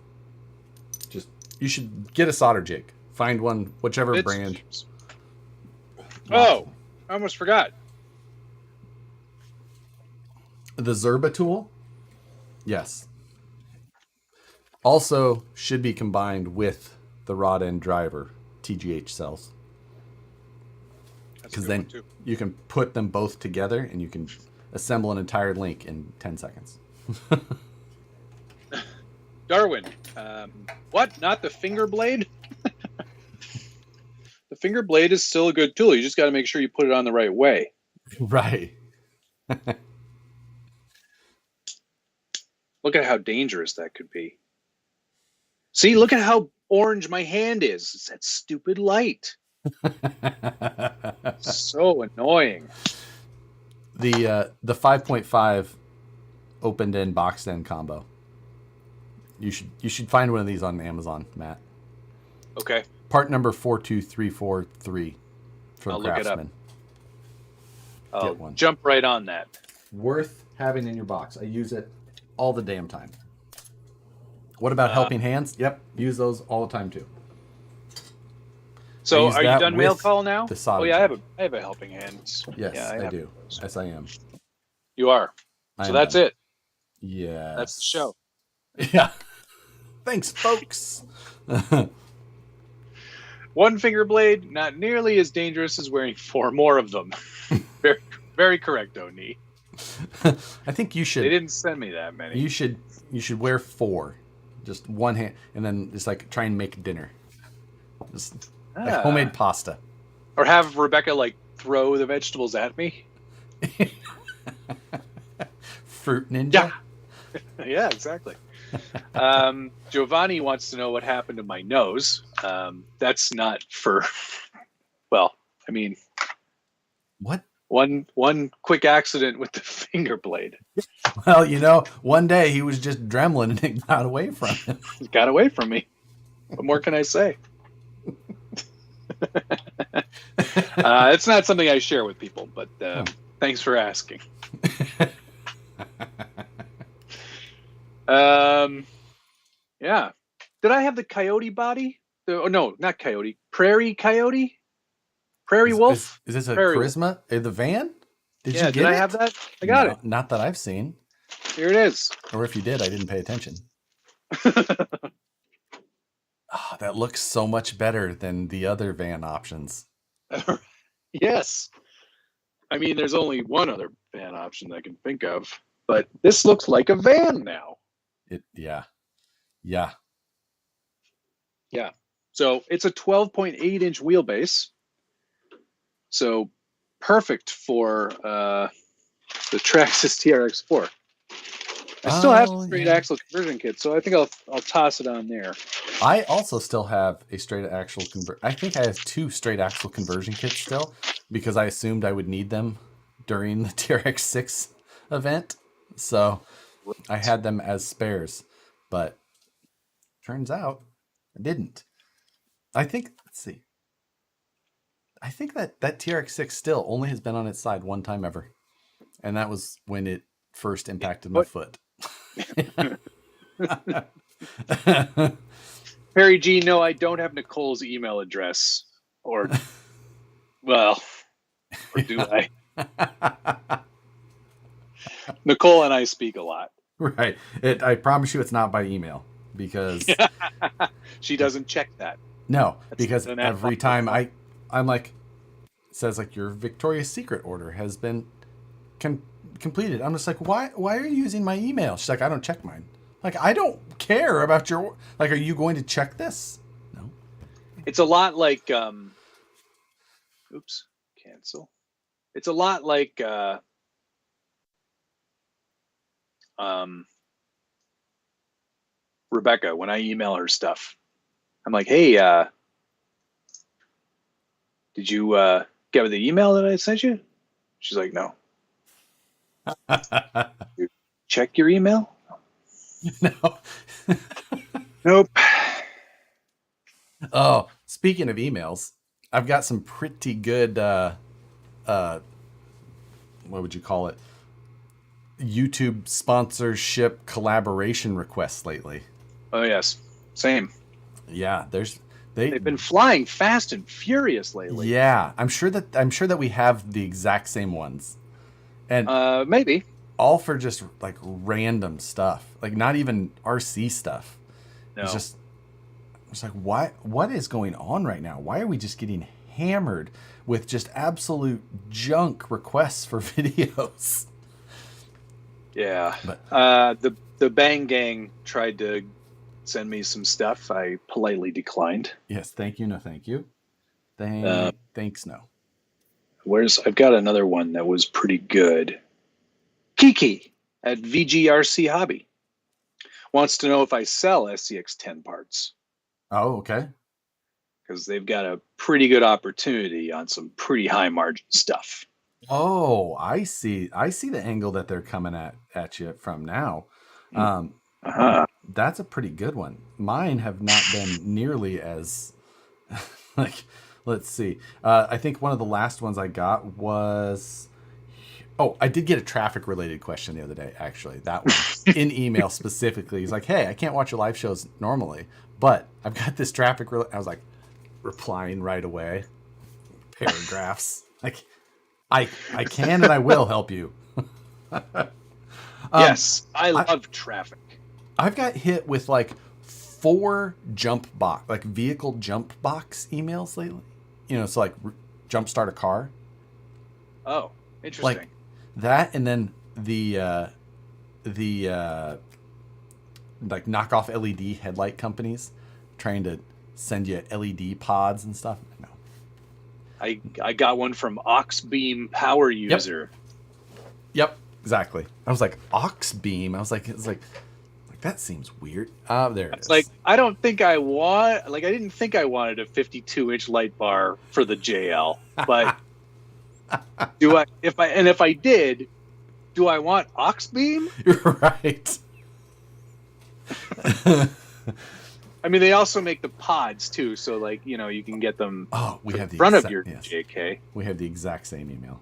just, you should get a solder jig. Find one, whichever brand. Oh, I almost forgot. The Zerba tool? Yes. Also should be combined with the rod end driver TGH cells. Because then you can put them both together and you can assemble an entire link in 10 seconds. Darwin, what? Not the finger blade? The finger blade is still a good tool. You just got to make sure you put it on the right way. Right. Look at how dangerous that could be. See, look at how orange my hand is. It's that stupid light. So annoying. The 5.5 opened end boxed end combo. You should find one of these on Amazon, Matt. Okay. Part number 42343 from Craftsman. I'll jump right on that. Worth having in your box. I use it all the damn time. What about helping hands? Yep, use those all the time too. So are you done mail call now? Oh yeah, I have a helping hands. Yes, yeah, I do. Yes, I am. You are. So that's it. Yeah. That's the show. Yeah. Thanks, folks. One finger blade, not nearly as dangerous as wearing 4 more of them. Very, very correct, Oni. I think you should. They didn't send me that many. You should wear 4, just one hand, and then just like try and make dinner, just like homemade pasta, or have Rebecca like throw the vegetables at me. Fruit ninja. Yeah, yeah, exactly. Giovanni wants to know what happened to my nose. That's not for. Well, I mean, what? One quick accident with the finger blade. Well, you know, one day he was just dremeling and it got away from him. It got away from me. What more can I say? It's not something I share with people, but thanks for asking. Yeah. Did I have the coyote body? No, not coyote. Prairie coyote? Prairie wolf? Is this a Prairie Charisma? The van? Did I have that? I got it. Not that I've seen. Here it is. Or if you did, I didn't pay attention. Oh, that looks so much better than the other van options. Yes. I mean, there's only one other van option I can think of, but this looks like a van now. Yeah. So it's a 12.8-inch wheelbase. So perfect for the Traxxas TRX4. I still have a straight axle conversion kit, so I think I'll toss it on there. I also still have a straight axle I think I have 2 straight axle conversion kits still, because I assumed I would need them during the TRX6 event. So I had them as spares, but turns out I didn't. I think, let's see. I think that TRX6 still only has been on its side one time ever. And that was when it first impacted my foot. Perry G, no, I don't have Nicole's email address. Or, well, or do I? Nicole and I speak a lot. Right. I promise you it's not by email, because... She doesn't check that. No, because every time I'm like, it says like your Victoria's Secret order has been completed. I'm just like, why are you using my email? She's like, I don't check mine. Like, I don't care about your, like, are you going to check this? No. It's a lot like, oops, cancel. It's a lot like, Rebecca, when I email her stuff, I'm like, hey, did you get the email that I sent you? She's like, no. You check your email? No. Nope. Oh, speaking of emails, I've got some pretty good what would you call it? YouTube sponsorship collaboration requests lately. Oh yes, same. Yeah, They've been flying fast and furious lately. Yeah, I'm sure that we have the exact same ones, and maybe all for just like random stuff, like not even RC stuff. no. It's like what is going on right now? Why are we just getting hammered with just absolute junk requests for videos? Yeah. But The Bang Gang tried to send me some stuff. I politely declined. yes, thank you, no thank you. Thanks, no. I've got another one that was pretty good. Kiki at VGRC Hobby wants to know if I sell SCX10 parts, Oh, okay. because they've got a pretty good opportunity on some pretty high margin stuff. Oh, I see the angle that they're coming at you from now. That's a pretty good one. Mine have not been nearly as like, let's see. I think one of the last ones I got was, I did get a traffic related question the other day, actually. That one in email specifically. He's like, "Hey, I can't watch your live shows normally, but I've got this traffic." I was like, replying right away, paragraphs. Like, I can and I will help you. Yes, I love traffic. I've got hit with like 4 vehicle jump box emails lately. So like jumpstart a car. Oh, interesting. Like that, and then the like knockoff LED headlight companies trying to send you LED pods and stuff. No. I got one from Oxbeam Power User. Yep, exactly. I was like, Oxbeam. It's like that seems weird. There it is. Like, I didn't think I wanted a 52-inch light bar for the JL, but if I did, do I want Oxbeam? You're right. I mean, they also make the pods too, so like, you can get them we have the front of your JK. We have the exact same email.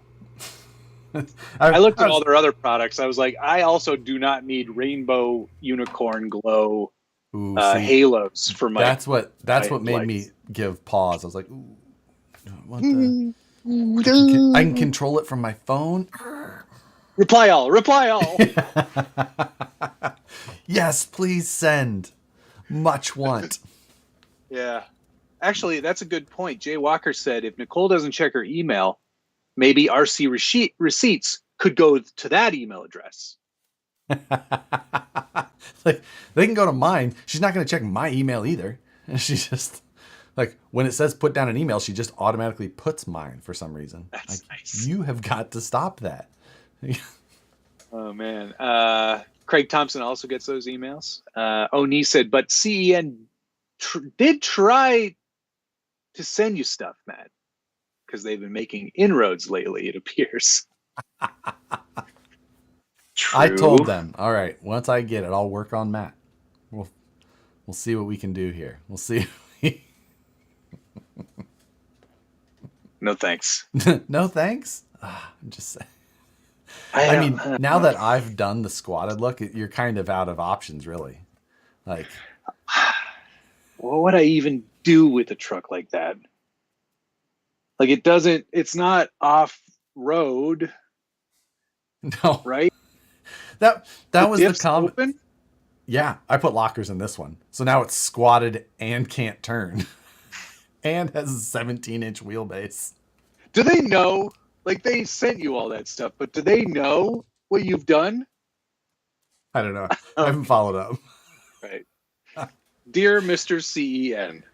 I looked at all their other products. I was like, I also do not need rainbow unicorn glow halos for my. That's what made me give pause. I was like, ooh, what the? I can control it from my phone. Reply all. Yes, please send. Much want. Yeah. Actually, that's a good point. Jay Walker said if Nicole doesn't check her email, maybe RC receipts could go to that email address. Like, they can go to mine. She's not going to check my email either. She just, like, when it says put down an email, she just automatically puts mine for some reason. That's like, nice. You have got to stop that. Oh, man. Craig Thompson also gets those emails. Oni said, but CEN did try to send you stuff, Matt, because they've been making inroads lately, it appears. True. I told them, all right, once I get it, I'll work on Matt. We'll see what we can do here. We'll see. No thanks. No thanks? I'm just saying. I mean, now that I've done the squatted look, you're kind of out of options, really. Like, what would I even do with a truck like that? Like, it's not off road. No. Right? That was the comment. Open? Yeah, I put lockers in this one. So now it's squatted and can't turn. And has a 17-inch wheelbase. Do they know? Like, they sent you all that stuff, but do they know what you've done? I don't know. I haven't followed up. Right. Dear Mr. CEN,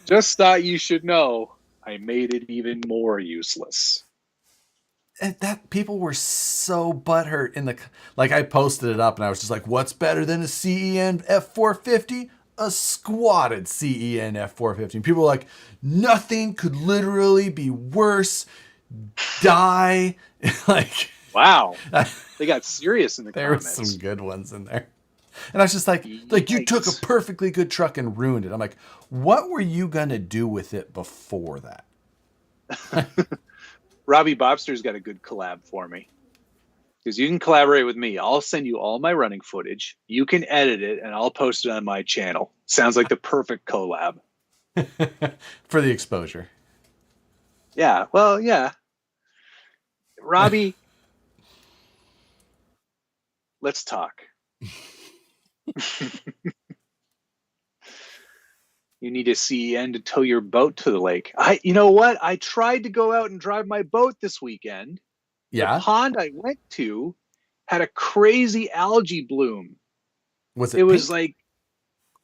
just thought you should know I made it even more useless. And that people were so butthurt like, I posted it up and I was just like, what's better than a CEN F450? A squatted CEN F450. And people were like, nothing could literally be worse. Die. Like, wow. They got serious in the there comments. There were some good ones in there. And I was just like, you took a perfectly good truck and ruined it. I'm like, what were you going to do with it before that? Robbie Bobster's got a good collab for me. Because you can collaborate with me. I'll send you all my running footage. You can edit it, and I'll post it on my channel. Sounds like the perfect collab. For the exposure. Yeah, well, yeah. Robbie, let's talk. You need a CEN to tow your boat to the lake. You know what? I tried to go out and drive my boat this weekend. Yeah. The pond I went to had a crazy algae bloom. Was it? It pink? was like,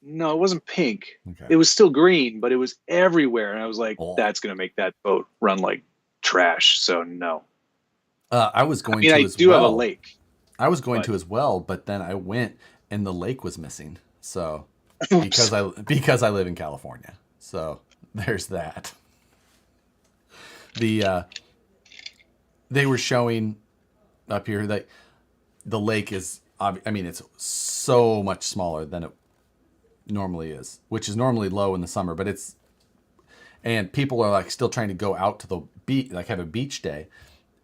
no, it wasn't pink. Okay. It was still green, but it was everywhere. And I was like, Oh. that's going to make that boat run like trash. So no. I was going to I as do well. have a lake. I was going to as well, but then I went and the lake was missing. So because I live in California. So there's that. They were showing up here that the lake is, it's so much smaller than it normally is, which is normally low in the summer, but and people are like still trying to go out to the beach, like have a beach day.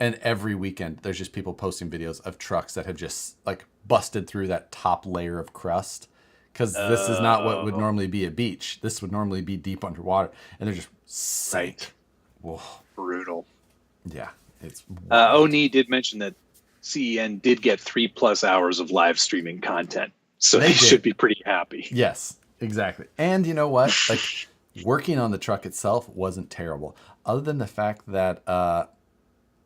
And every weekend there's just people posting videos of trucks that have just like busted through that top layer of crust. Because this is not what would normally be a beach. This would normally be deep underwater. And they're just sank. Right. Whoa. Brutal. Yeah. It's Oni did mention that CEN did get 3+ hours of live streaming content. So they should be pretty happy. Yes, exactly. And you know what? Like working on the truck itself wasn't terrible. Other than the fact that I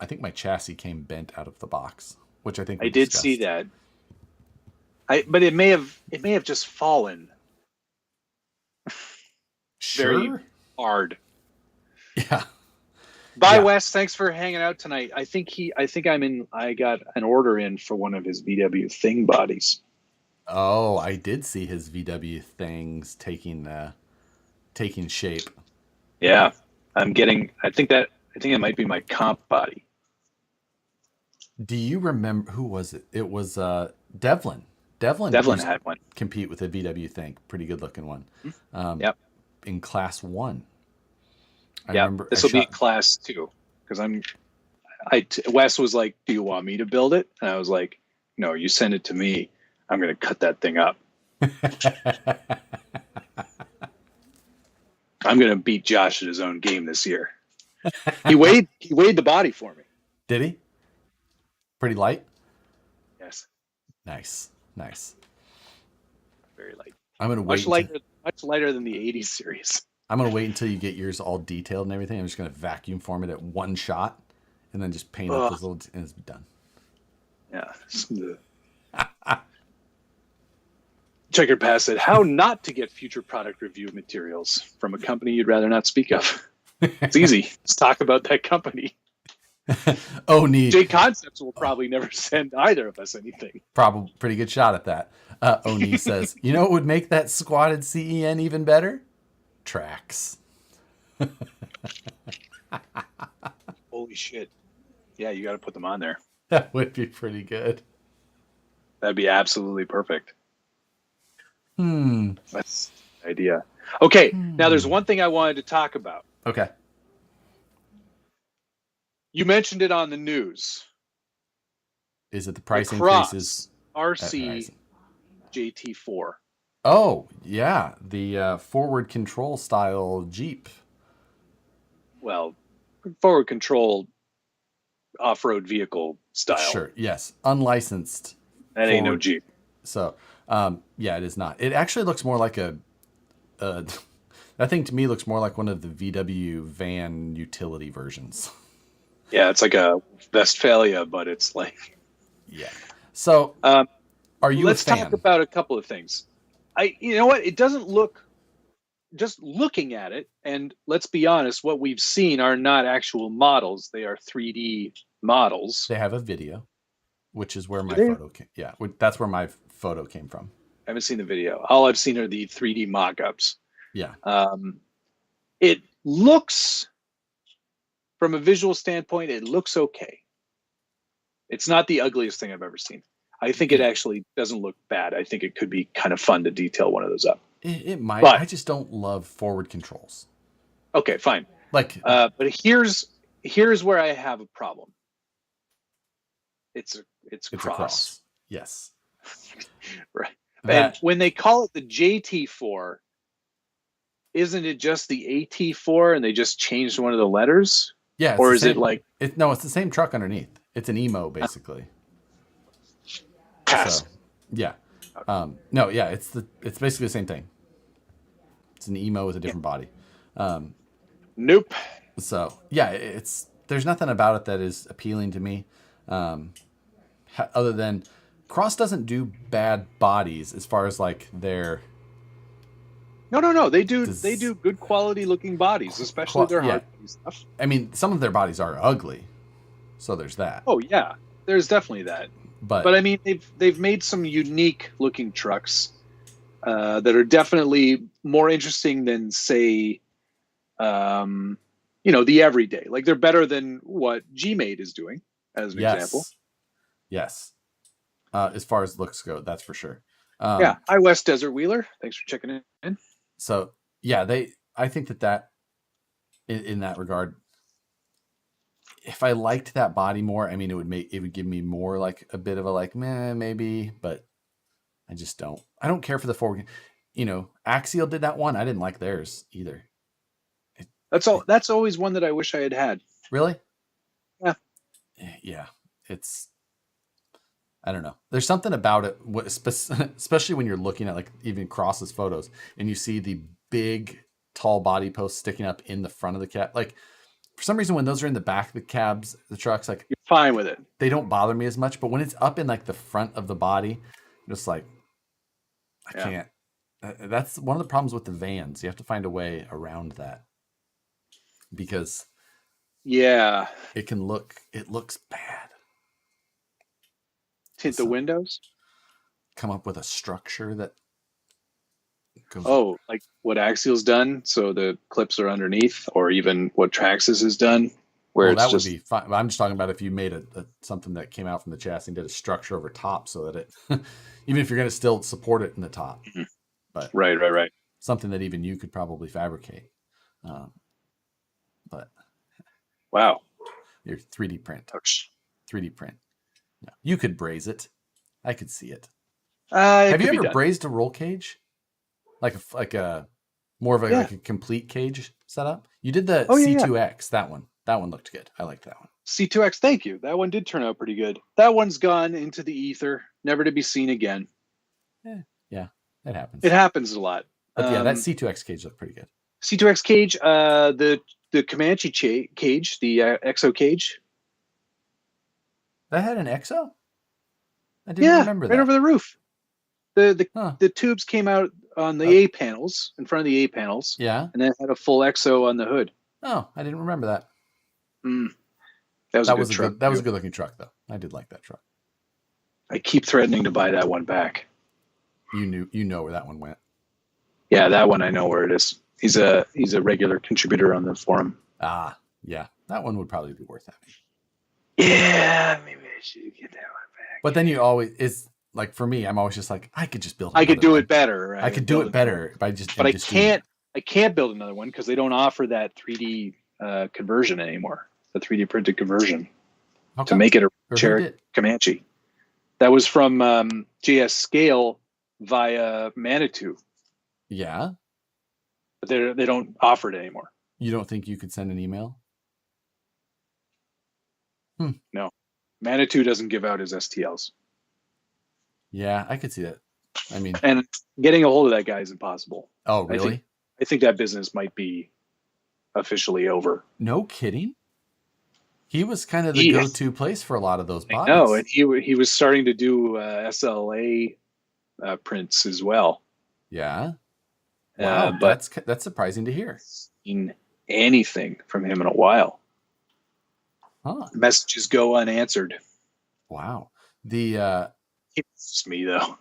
think my chassis came bent out of the box, which I think I did see that. But it may have just fallen. Sure. Very hard. Yeah. Bye, Yeah. Wes. Thanks for hanging out tonight. I got an order in for one of his VW thing bodies. Oh, I did see his VW things taking shape. Yeah. I think it might be my comp body. Do you remember who was it? It was Devlin. Devlin had one. Compete with a VW thing, pretty good looking one. Yep. In class 1. I Yeah, remember this will be in class 2 because Wes was like, "Do you want me to build it?" And I was like, "No, you send it to me. I'm going to cut that thing up. I'm going to beat Josh at his own game this year." He weighed the body for me. Did he? Pretty light? Yes. Nice. Very light. I'm going to wait. Much lighter than the 80s series. I'm going to wait until you get yours all detailed and everything. I'm just going to vacuum form it at one shot and then just paint up those little, and it's done. Yeah. Checkered Pass said, "How not to get future product review materials from a company you'd rather not speak of." It's easy. Let's talk about that company. Oni. J Concepts will probably never send either of us anything. Probably pretty good shot at that. Oni says, "You know what would make that squatted CEN even better? Tracks." Holy shit. Yeah, you got to put them on there. That would be pretty good. That'd be absolutely perfect. That's the idea. Okay, now there's one thing I wanted to talk about. Okay. You mentioned it on the news. Is it the price the increases? RC JT4. Oh, yeah. The forward control style Jeep. Well, forward control off-road vehicle style. Sure. Yes. Unlicensed. That ain't no Jeep. So, yeah, it is not. It actually looks more like that thing to me looks more like one of the VW van utility versions. Yeah, it's like a Westphalia, but it's like... Yeah. So, are you let's a fan? talk about a couple of things. You know what? It doesn't look... Just looking at it, and let's be honest, what we've seen are not actual models. They are 3D models. They have a video, which is where my photo came. Yeah, that's where my photo came from. I haven't seen the video. All I've seen are the 3D mock-ups. Yeah. It looks, from a visual standpoint, it looks okay. It's not the ugliest thing I've ever seen. I think it actually doesn't look bad. I think it could be kind of fun to detail one of those up. It might. But I just don't love forward controls. Okay, fine. Like, but here's here's where I have a problem. It's It's cross. a cross. Yes. Right. That, and when they call it the JT4, isn't it just the AT4 and they just changed one of the letters? yeah. Or is it like no? It's the same truck underneath. It's an emo basically. pass? So, yeah. No, yeah. It's basically the same thing. It's an emo with a different body. Nope. So yeah, there's nothing about it that is appealing to me, other than Cross doesn't do bad bodies as far as like their. No. They do good quality looking bodies, especially their hard stuff. I mean, some of their bodies are ugly, so there's that. Oh yeah, there's definitely that. But I mean, they've made some unique looking trucks that are definitely more interesting than, say, the everyday. Like, they're better than what G-Made is doing, as an example. Yes. As far as looks go, that's for sure. Yeah. Hi, West Desert Wheeler. Thanks for checking in. So yeah, I think that in that regard, if I liked that body more, I mean, it would give me more like a bit of a like, meh, maybe, but I just don't. I don't care for the forward. Axial did that one. I didn't like theirs either. That's always one that I wish I had had. Really? Yeah. Yeah. I don't know. There's something about it, especially when you're looking at like even Cross's photos and you see the big, tall body posts sticking up in the front of the cab. Like, for some reason, when those are in the back of the trucks, like, you're fine with it. They don't bother me as much. But when it's up in like the front of the body, I'm just like, I can't. That's one of the problems with the vans. You have to find a way around that because it looks bad. Tint the windows. Come up with a structure that goes. Oh, like what Axial's done, so the clips are underneath, or even what Traxxas has done, where that would be fine. I'm just talking about if you made something that came out from the chassis and did a structure over top, so that it, even if you're going to still support it in the top, but right, something that even you could probably fabricate. But wow, your 3D print, Ouch. 3D print. No, you could braze it. I could see it. Have you ever brazed a roll cage? Like a more of like a complete cage setup? You did the C2X, that one. That one looked good. I liked that one. C2X, thank you. That one did turn out pretty good. That one's gone into the ether, never to be seen again. Yeah, it happens. It happens a lot. But that C2X cage looked pretty good. C2X cage, the Comanche cage, the EXO cage. That had an EXO? I didn't remember that. Right over the roof. The tubes came out on the A panels, in front of the A panels. Yeah. And then it had a full EXO on the hood. Oh, I didn't remember that. That was a good truck. That was a good looking truck, though. I did like that truck. I keep threatening to buy that one back. You know where that one went. Yeah, that one I know where it is. He's a regular contributor on the forum. Ah, yeah. That one would probably be worth having. Yeah, maybe I should get that one back. But then you always like, for me, I'm always just like, I could just build. I could do it better. Right? I could do it better by just. But I can't build another one because they don't offer that 3D conversion anymore. The 3D printed conversion to make it a chair Comanche. That was from JS Scale via Manitou. Yeah. But they don't offer it anymore. You don't think you could send an email? No. Manitou doesn't give out his STLs. Yeah, I could see that. I mean, and getting a hold of that guy is impossible. Oh, really? I think that business might be officially over. No kidding. He was kind of the go-to place for a lot of those bodies. No, and he was starting to do SLA prints as well. Yeah. Wow, but that's surprising to hear. Seen anything from him in a while. Huh. Messages go unanswered. Wow. It's just me, though.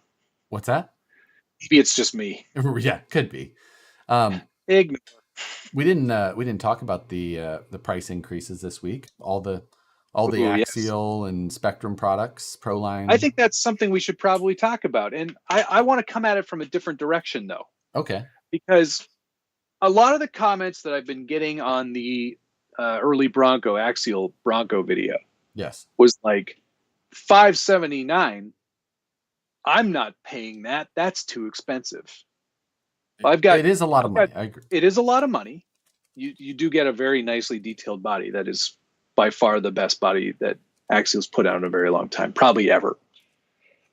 What's that? Maybe it's just me. Yeah, could be. Ignore. We didn't talk about the price increases this week. All the Axial and Spectrum products, ProLine. I think that's something we should probably talk about, and I want to come at it from a different direction, though. Okay. Because a lot of the comments that I've been getting on the early Bronco axial Bronco video Yes. was like $579. I'm not paying that. That's too expensive. It is a lot of money. I agree. It is a lot of money. You do get a very nicely detailed body. That is by far the best body that Axial's put out in a very long time, probably ever.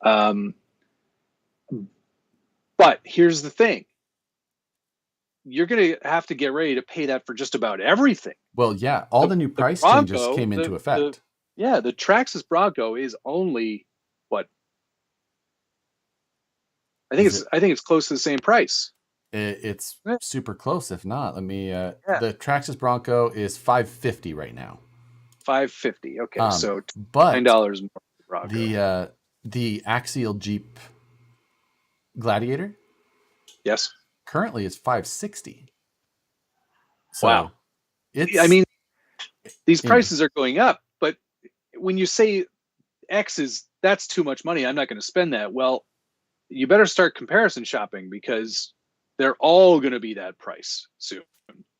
But here's the thing. You're going to have to get ready to pay that for just about everything. Well, yeah, all the new price changes came into effect. The Traxxas Bronco is only what? I think it's close to the same price. It's super close. If not, let me. The Traxxas Bronco is $550 right now. $550. Okay, so but $9 more. Bronco. The Axial Jeep Gladiator, yes, currently is $560. So wow. I mean, these prices are going up, but when you say that's too much money, I'm not going to spend that. Well, you better start comparison shopping because they're all going to be that price soon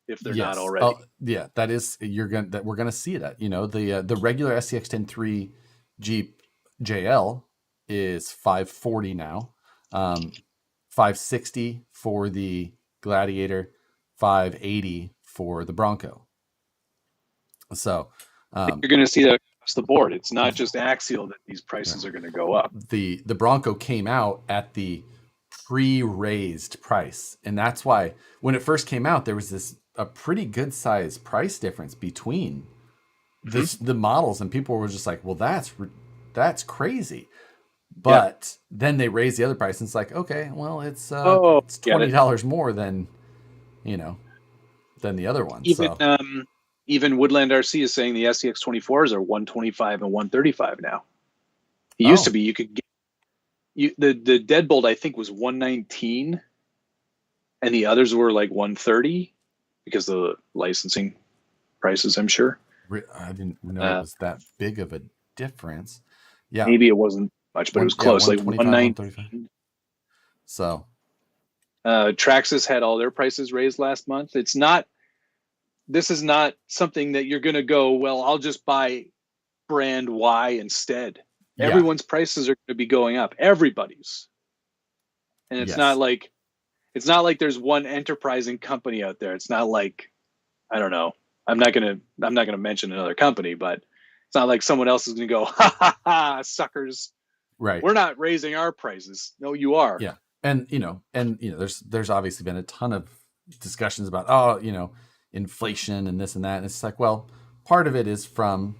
if they're not already. Yeah, that is we're going to see that. The regular SCX24 Jeep JL is $540 now. $560 for the Gladiator, $580 for the Bronco. So you're going to see that across the board. It's not just Axial that these prices are going to go up. The Bronco came out at the pre-raised price, and that's why when it first came out, there was a pretty good size price difference between the models, and people were just like, "Well, that's crazy." But then they raised the other price, and it's like, okay, well, it's $20 more than than the other one. Even Woodland RC is saying the SCX24s are $125 and $135 now. It used to be you could get the Deadbolt, I think, was $119, and the others were like $130 because of the licensing prices, I'm sure. I didn't know it was that big of a difference. Yeah, maybe it wasn't much, but it was close, like $119. So, Traxxas had all their prices raised last month. This is not something that you're going to go, well, I'll just buy brand Y instead. Yeah. Everyone's prices are going to be going up. Everybody's. And it's not like there's one enterprising company out there. It's not like, I don't know. I'm not going to mention another company, but it's not like someone else is going to go, ha ha ha, suckers. Right. We're not raising our prices. No, you are. Yeah. And there's obviously been a ton of discussions about, inflation and this and that. And it's like, well, part of it is from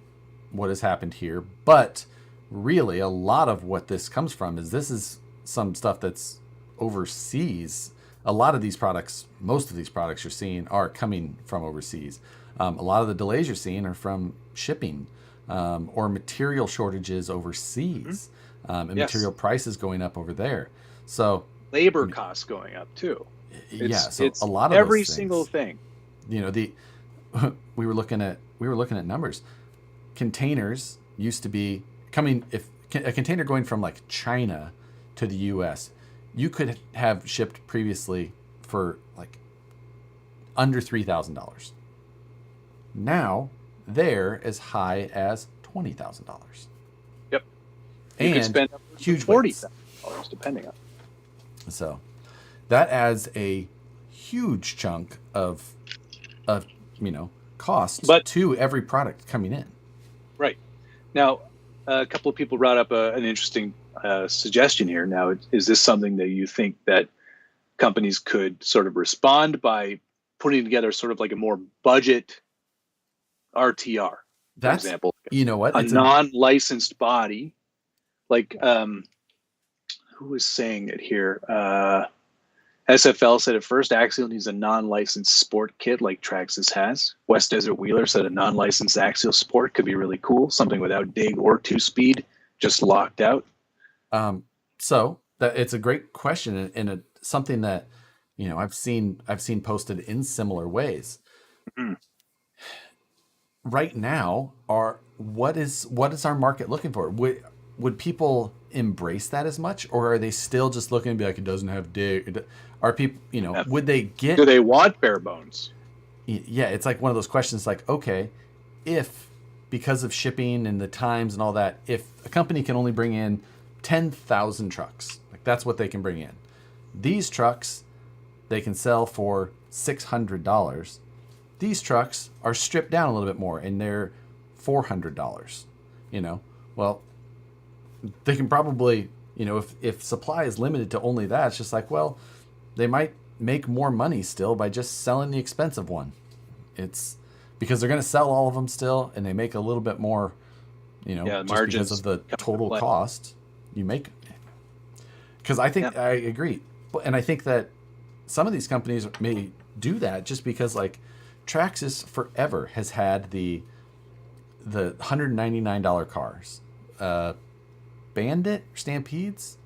what has happened here, but really a lot of what this comes from is some stuff that's overseas. A lot of these products, most of these products you're seeing are coming from overseas. A lot of the delays you're seeing are from shipping or material shortages overseas, and material prices going up over there. So labor costs going up too. It's a lot of every those single thing. We were looking at numbers. Containers used to be coming, if a container going from like China to the US, you could have shipped previously for like under $3,000. Now they're as high as $20,000. Yep. You could spend up to huge $40,000 depending on. So that adds a huge chunk of cost to every product coming in. Right. Now, a couple of people brought up an interesting suggestion here. Now, is this something that you think that companies could sort of respond by putting together sort of like a more budget RTR, for example? You know what? A non-licensed body. Like, who was saying it here? SFL said at first, Axial needs a non-licensed sport kit like Traxxas has. West Desert Wheeler said a non-licensed Axial Sport could be really cool. Something without dig or 2-speed, just locked out. So that it's a great question and something that I've seen posted in similar ways. Mm-hmm. Right now, what is our market looking for? Would people embrace that as much, or are they still just looking to be like, it doesn't have dig? Are people, would they get? Do they want bare bones? yeah, it's like one of those questions like, okay, if because of shipping and the times and all that, if a company can only bring in 10,000 trucks, like that's what they can bring in. These trucks they can sell for $600. These trucks are stripped down a little bit more and they're $400. Well, they can probably, if supply is limited to only that, it's just like, well, they might make more money still by just selling the expensive one. It's because they're going to sell all of them still, and they make a little bit more, just because of the total cost you make. Because I think I agree, and I think that some of these companies may do that just because, like, Traxxas forever has had the $199 cars, Bandit, Stampedes,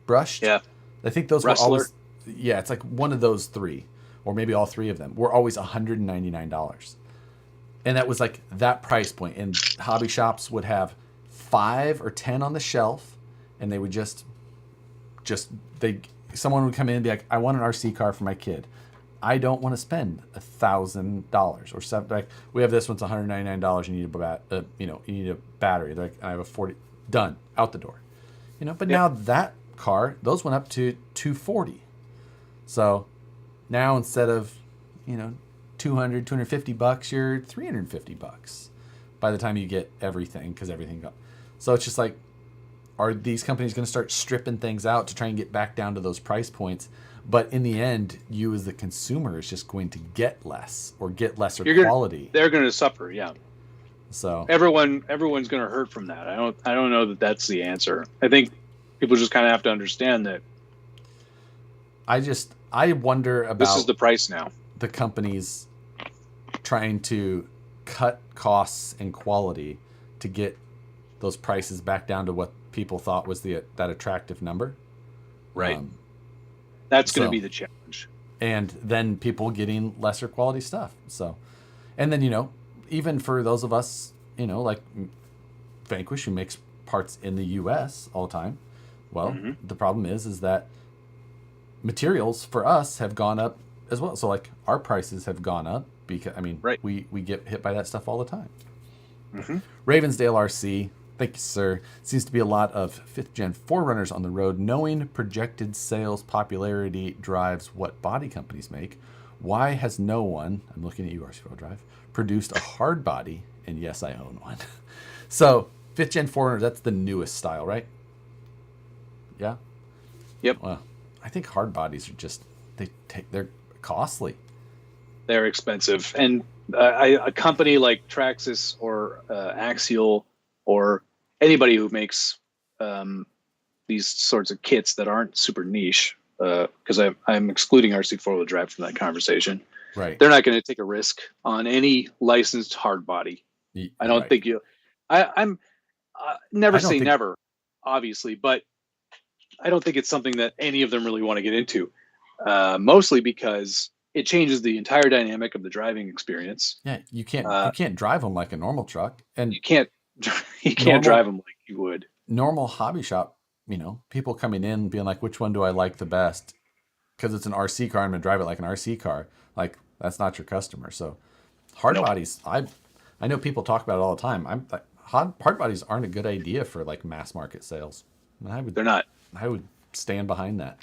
Brushed. Yeah, I think those Rustler. were always. Yeah, it's like one of those three, or maybe all three of them were always $199. And that was like that price point. And hobby shops would have 5 or 10 on the shelf, and they would someone would come in and be like, I want an RC car for my kid. I don't want to spend $1,000 or something. Like, we have this one's $199. You need a battery. They're like, I have a 40. Done, out the door. But now that car, those went up to $240. So now instead of, $250, you're $350 by the time you get everything, because everything got. So it's just like, are these companies going to start stripping things out to try and get back down to those price points? But in the end, you as the consumer is just going to get less or get lesser quality. They're going to suffer, yeah. So everyone's going to hurt from that. I don't know that that's the answer. I think people just kind of have to understand that. I wonder about this is the price now. The companies trying to cut costs and quality to get those prices back down to what people thought was that attractive number. Right. That's going to be the challenge. And then people getting lesser quality stuff. So, and then, even for those of us, like Vanquish, who makes parts in the U.S. all the time. Well, the problem is that materials for us have gone up as well. So, like, our prices have gone up because, we get hit by that stuff all the time. Ravensdale RC, thank you, sir. Seems to be a lot of 5th gen 4Runners on the road. Knowing projected sales popularity drives what body companies make. Why has no one, I'm looking at you, RC4 Drive, produced a hard body? And yes, I own one. So 5th gen 4Runners, that's the newest style, right? Yeah? Yep. Well, I think hard bodies are just, they're costly. They're expensive. And a company like Traxxas or Axial or anybody who makes these sorts of kits that aren't super niche, because I'm excluding RC 4-wheel drive from that conversation. Right. They're not going to take a risk on any licensed hard body. I don't think I'm never say never, obviously, but I don't think it's something that any of them really want to get into. Mostly because it changes the entire dynamic of the driving experience. Yeah, you can't drive them like a normal truck, and you can't drive them like you would. Normal hobby shop, people coming in being like, which one do I like the best? Because it's an RC car, I'm going to drive it like an RC car. Like, that's not your customer. So hard bodies, I know people talk about it all the time. I'm like, hard bodies aren't a good idea for like mass market sales. They're not. I would stand behind that.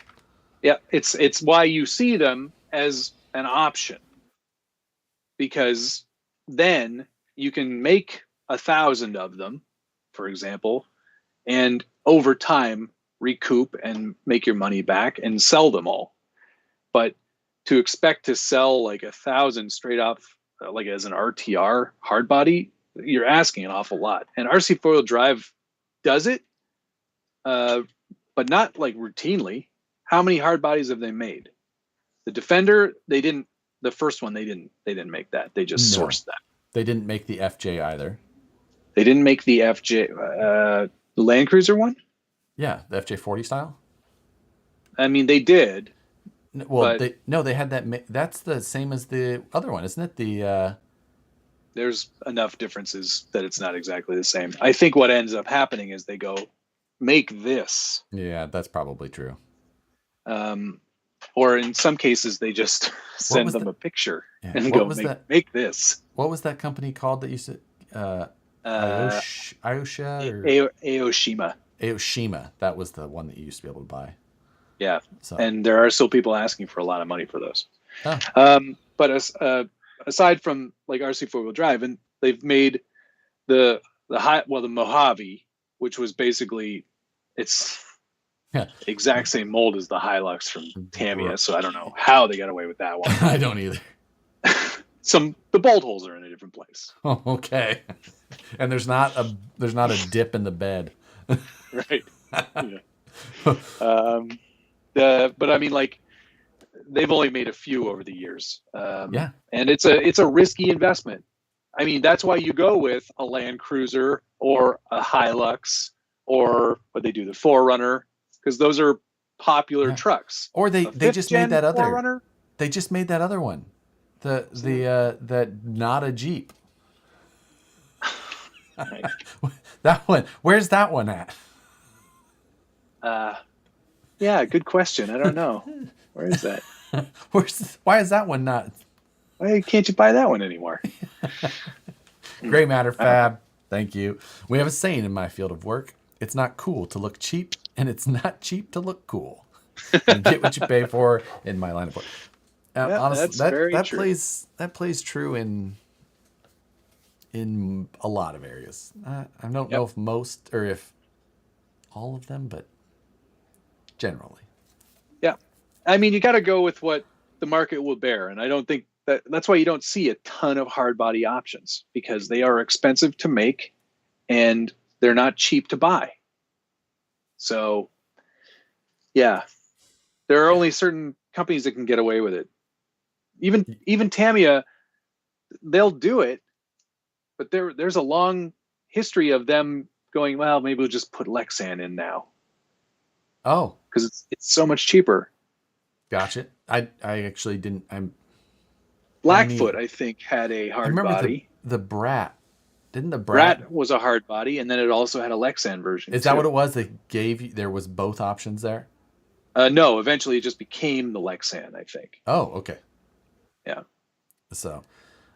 Yeah, it's why you see them as an option, because then you can make 1,000 of them, for example, and over time recoup and make your money back and sell them all. But to expect to sell like 1,000 straight off, like as an RTR hard body, you're asking an awful lot. And RC 4-wheel drive does it, but not like routinely. How many hard bodies have they made? The Defender, they didn't. The first one, they didn't make that. They just sourced that. They didn't make the FJ either. They didn't make the FJ, the Land Cruiser one. Yeah, the FJ40 style. I mean, they did. Well, they had that. That's the same as the other one, isn't it? There's enough differences that it's not exactly the same. I think what ends up happening is they go, make this. Yeah, that's probably true. Or in some cases, they just send them a picture and go, make this. What was that company called that used to, Aosha or Aoshima? Aoshima. That was the one that you used to be able to buy. Yeah. So. And there are still people asking for a lot of money for those. Oh. But aside from like RC 4-wheel drive, and they've made the Mojave, which was basically it's exact same mold as the Hilux from Tamiya. So I don't know how they got away with that one. I don't either. The bolt holes are in a different place. Oh, okay. And there's not a dip in the bed. Right. Yeah. But I mean, like, they've only made a few over the years. Yeah. And it's a risky investment. I mean, that's why you go with a Land Cruiser or a Hilux or what they do, the 4Runner, because those are popular trucks. Or they just made that other 4Runner. They just made that other one. That not a Jeep. Right. That one. Where's that one at? Yeah, good question. I don't know. Where is that? Why is that one not? Why can't you buy that one anymore? Gray matter fab. Thank you. We have a saying in my field of work. It's not cool to look cheap, and it's not cheap to look cool. You get what you pay for in my line of work. Honestly, that plays true in a lot of areas. I don't know if most or if all of them, but generally. Yeah. I mean, you got to go with what the market will bear. And I don't think that's why you don't see a ton of hard body options, because they are expensive to make and they're not cheap to buy. So yeah, there are only certain companies that can get away with it. Even Tamiya, they'll do it, but there's a long history of them going, well, maybe we'll just put Lexan in now. Oh, because it's so much cheaper. Gotcha. I actually didn't. Blackfoot, I think, had a hard body. The Brat. Didn't the Brat was a hard body, and then it also had a Lexan version. Is that what it was? They gave you, there was both options there? No, eventually it just became the Lexan, I think. Oh, okay. Yeah. So,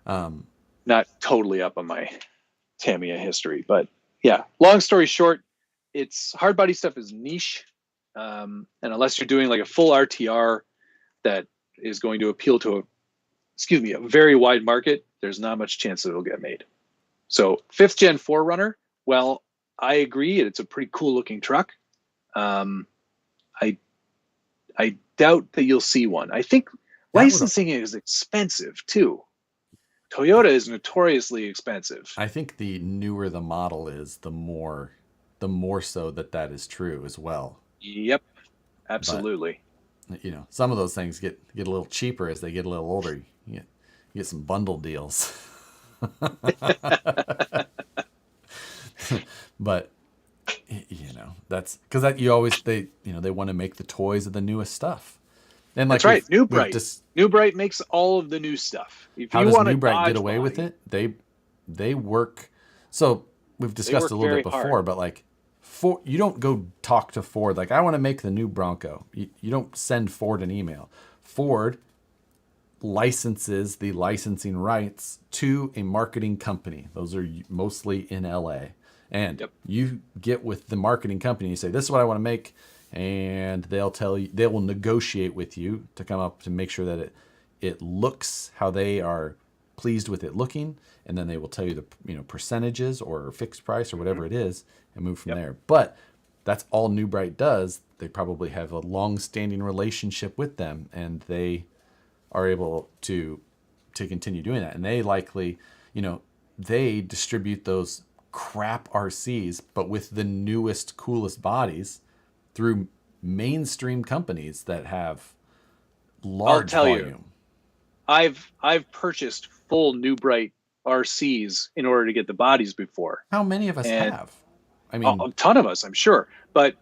not totally up on my Tamiya history, but yeah. Long story short, it's hard body stuff is niche, and unless you're doing like a full RTR that is going to appeal to a very wide market, there's not much chance that it'll get made. So 5th gen 4Runner, well, I agree, it's a pretty cool looking truck. I doubt that you'll see one. I think licensing is expensive too. Toyota is notoriously expensive. I think the newer the model is, the more so that is true as well. Yep, absolutely. But, some of those things get a little cheaper as they get a little older. You get some bundle deals. But that's because they want to make the toys of the newest stuff. And that's right. New Bright makes all of the new stuff. How does New Bright get away with it? They work. So we've discussed a little bit before, hard. But you don't go talk to Ford like, I want to make the new Bronco. You don't send Ford an email. Ford licenses the licensing rights to a marketing company. Those are mostly in LA. And you get with the marketing company, you say, this is what I want to make. And they'll tell you, they will negotiate with you to come up to make sure that it looks how they are pleased with it looking. And then they will tell you the percentages or fixed price or whatever it is and move from there. But that's all New Bright does. They probably have a long-standing relationship with them, and they are able to continue doing that. And they likely, they distribute those crap RCs, but with the newest, coolest bodies through mainstream companies that have large volume. I've purchased full New Bright RCs in order to get the bodies before. How many of us have? I mean, a ton of us, I'm sure. But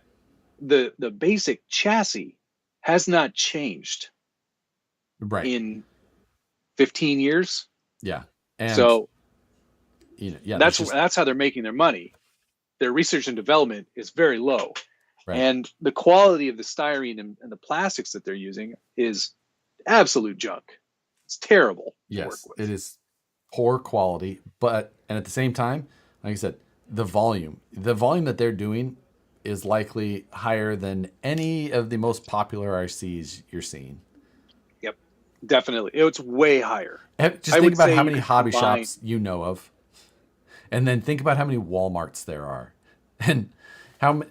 the basic chassis has not changed in 15 years. Yeah. And so that's how they're making their money. Their research and development is very low. Right. And the quality of the styrene and the plastics that they're using is absolute junk. It's terrible to work Yes, with. it is poor quality, and at the same time, like I said, the volume that they're doing is likely higher than any of the most popular RCs you're seeing. Yep, definitely. It's way higher. Just think about how many hobby shops you know of, and then think about how many Walmarts there are, and how many.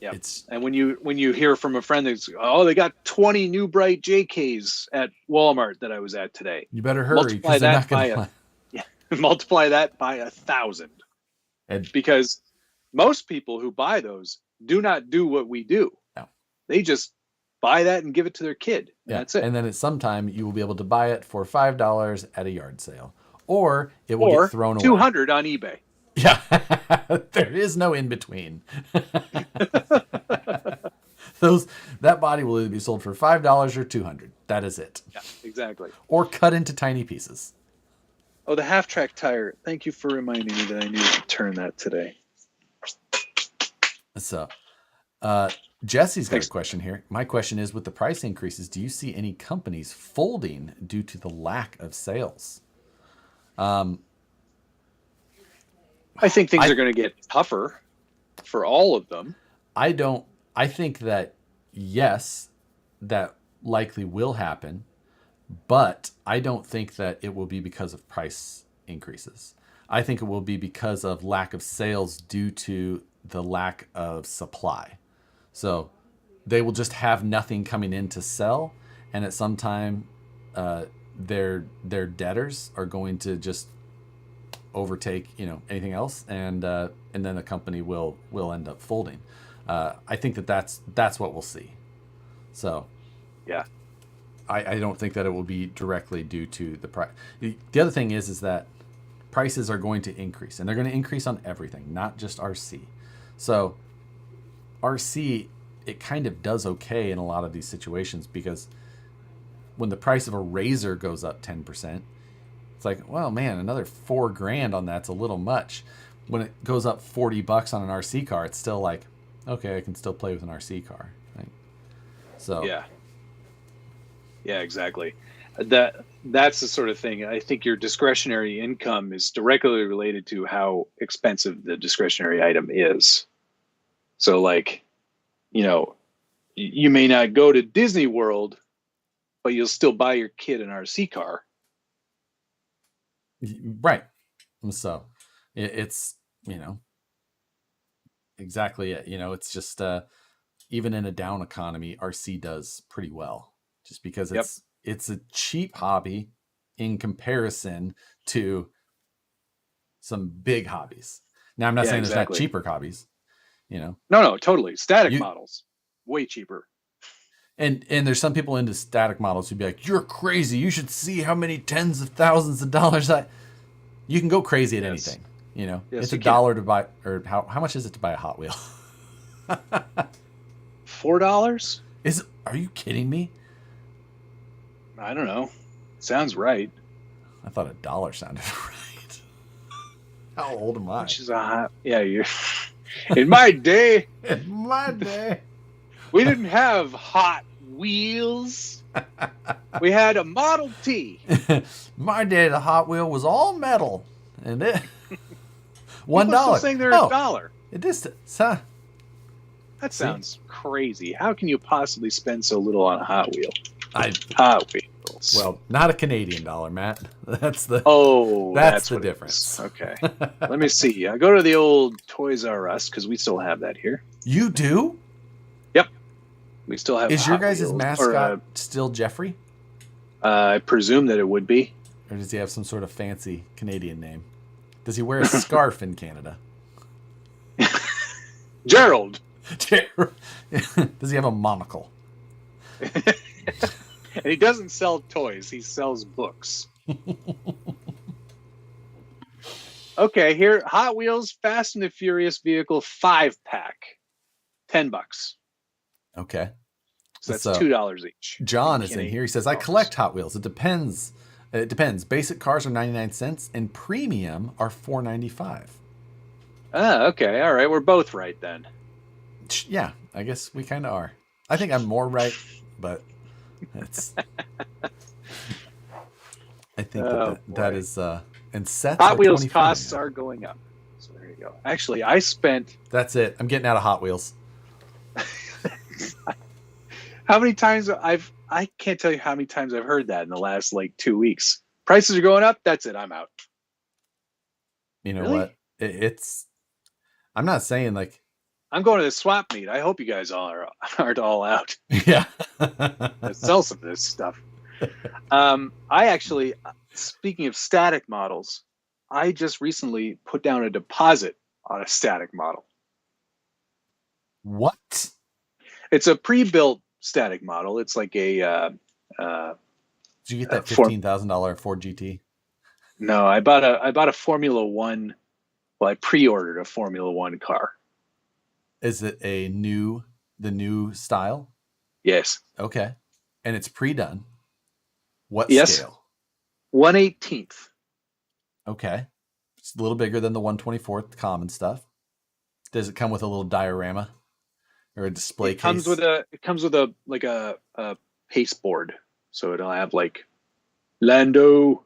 Yeah, and when you hear from a friend that's, oh, they got 20 new bright JKs at Walmart that I was at today. You better hurry because they're not going to. Yeah, multiply that by 1,000. Because most people who buy those do not do what we do. No. They just buy that and give it to their kid. And that's it. And then at some time you will be able to buy it for $5 at a yard sale, or it will get thrown away. $200 on eBay. Yeah, there is no in between. That body will either be sold for $5 or $200. That is it. Yeah, exactly. Or cut into tiny pieces. Oh, the half-track tire. Thank you for reminding me that I need to turn that today. So, Jesse's got a question here. My question is, with the price increases, do you see any companies folding due to the lack of sales? I think things are going to get tougher for all of them. I think that, yes, that likely will happen, but I don't think that it will be because of price increases. I think it will be because of lack of sales due to the lack of supply. So they will just have nothing coming in to sell, and at some time their debtors are going to just overtake anything else, and then the company will end up folding. I think that's what we'll see. So yeah, I don't think that it will be directly due to the price. The other thing is that prices are going to increase, and they're going to increase on everything, not just RC. So RC, it kind of does okay in a lot of these situations, because when the price of a razor goes up 10%, it's like, well, man, another $4,000 on that's a little much. When it goes up $40 on an RC car, it's still like, okay, I can still play with an RC car. Right? So yeah, exactly. That's the sort of thing. I think your discretionary income is directly related to how expensive the discretionary item is. So, like, you may not go to Disney World, but you'll still buy your kid an RC car. Right. So it's, exactly it. It's just, even in a down economy, RC does pretty well, just because it's a cheap hobby in comparison to some big hobbies. Now, I'm not saying there's not cheaper hobbies, No, totally. Static models, way cheaper. And there's some people into static models who'd be like, you're crazy. You should see how many tens of thousands of dollars you can go crazy at anything. Yes, it's $1 to buy, or how much is it to buy a Hot Wheel? $4? Are you kidding me? I don't know. Sounds right. I thought $1 sounded right. How old am I? Which is you're in my day. We didn't have Hot Wheels. We had a Model T. My day, the Hot Wheel was all metal, and it $1. Saying they're $1. It is. That sounds crazy. How can you possibly spend so little on a Hot Wheel? Hot Wheels. Well, not a Canadian dollar, Matt. That's the difference. Okay. Let me see. I go to the old Toys R Us, because we still have that here. You do? Yep. We still have. Is your guys' mascot still Jeffrey? I presume that it would be. Or does he have some sort of fancy Canadian name? Does he wear a scarf in Canada? Gerald. Does he have a monocle? And he doesn't sell toys. He sells books. Okay, here, Hot Wheels Fast and the Furious Vehicle 5-pack. $10. Okay. So that's $2 each. John is in here. He says, I collect Hot Wheels. It depends. Basic cars are 99 cents and premium are $4.95. Okay. All right. We're both right then. Yeah, I guess we kind of are. I think I'm more right, but it's. I think that is and sets Hot are Wheels 20 funny costs now. are going up. So there you go. Actually, I spent That's it. I'm getting out of Hot Wheels. how many times I can't tell you how many times I've heard that in the last like 2 weeks. Prices are going up. That's it. I'm out. You know Really? what? It's. I'm not saying like. I'm going to the swap meet. I hope you guys aren't all out. Yeah. Let's sell some of this stuff. I actually, speaking of static models, I just recently put down a deposit on a static model. What? It's a pre-built static model. It's like a. Did you get that $15,000 Ford GT? No, I bought a Formula One. Well, I pre-ordered a Formula One car. Is it the new style? Yes. Okay. And it's pre-done. What Yes. scale? 1/18th. Okay. It's a little bigger than the 1/24th common stuff. Does it come with a little diorama or a display case? It comes with a paste board. So it'll have like Lando,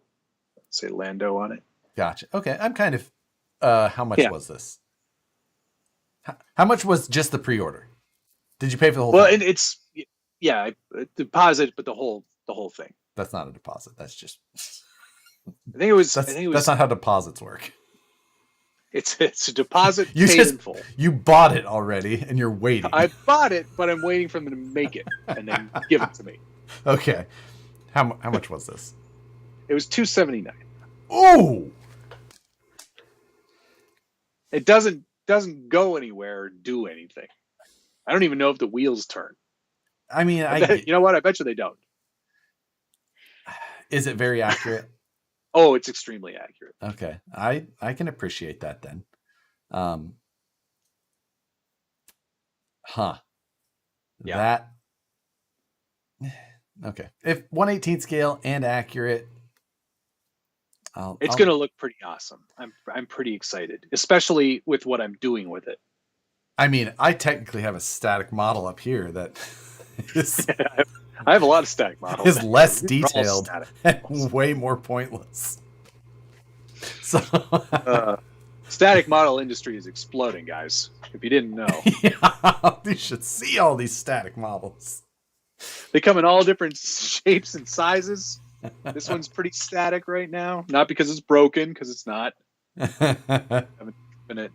let's say Lando on it. Gotcha. Okay. I'm kind of how much Yeah. was this? How much was just the pre-order? Did you pay for the whole Well, thing? it's yeah, a deposit, but the whole thing. That's not a deposit. That's just I think it was that's not how deposits work. It's a deposit You paid in full. You bought it already and you're waiting. I bought it, but I'm waiting for them to make it and then give it to me. Okay. How much was this? It was $279. Oh, It doesn't go anywhere or do anything. I don't even know if the wheels turn. I mean, You know what? I bet you they don't. Is it very accurate? Oh, it's extremely accurate. Okay. I can appreciate that then. Yeah. That okay. If 1/18 scale and accurate, It's going to look pretty awesome. I'm pretty excited, especially with what I'm doing with it. I mean, I technically have a static model up here that is I have a lot of static models. is less detailed and way more pointless. So static model industry is exploding, guys. If you didn't know. Yeah, you should see all these static models. They come in all different shapes and sizes. This one's pretty static right now. Not because it's broken, because it's not. I haven't been it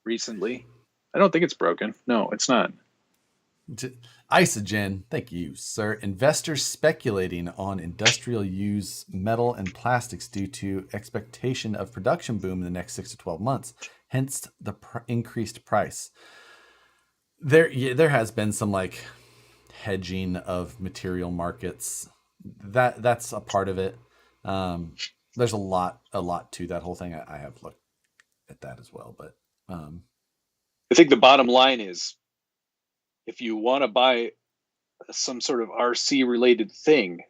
recently. I don't think it's broken. No, it's not. Isogen, thank you, sir. Investors speculating on industrial use metal and plastics due to expectation of production boom in the next 6 to 12 months. Hence the increased price. There has been some like hedging of material markets. That's a part of it. There's a lot to that whole thing. I have looked at that as well, but I think the bottom line is, if you want to buy some sort of RC related thing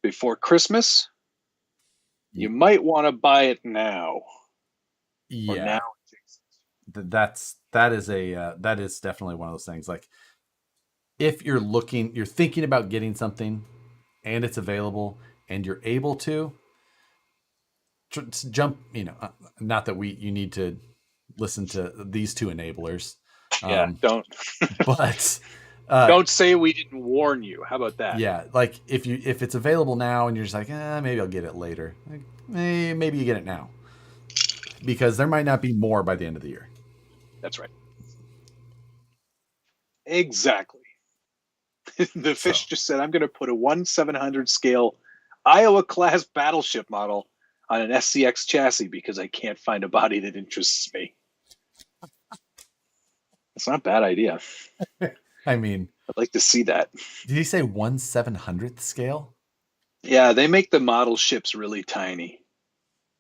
before Christmas, you might want to buy it now. Yeah, that is definitely one of those things. Like, if you're thinking about getting something, and it's available, and you're able to jump. Not that you need to listen to these two enablers. Yeah, don't. But don't say we didn't warn you. How about that? Yeah, like if it's available now and you're just like, maybe I'll get it later. Like, maybe you get it now, because there might not be more by the end of the year. That's right. Exactly. The fish just said, I'm going to put a 1/700 scale Iowa class battleship model on an SCX chassis because I can't find a body that interests me. It's not a bad idea. I mean, I'd like to see that. Did he say 1/700th scale? Yeah, they make the model ships really tiny.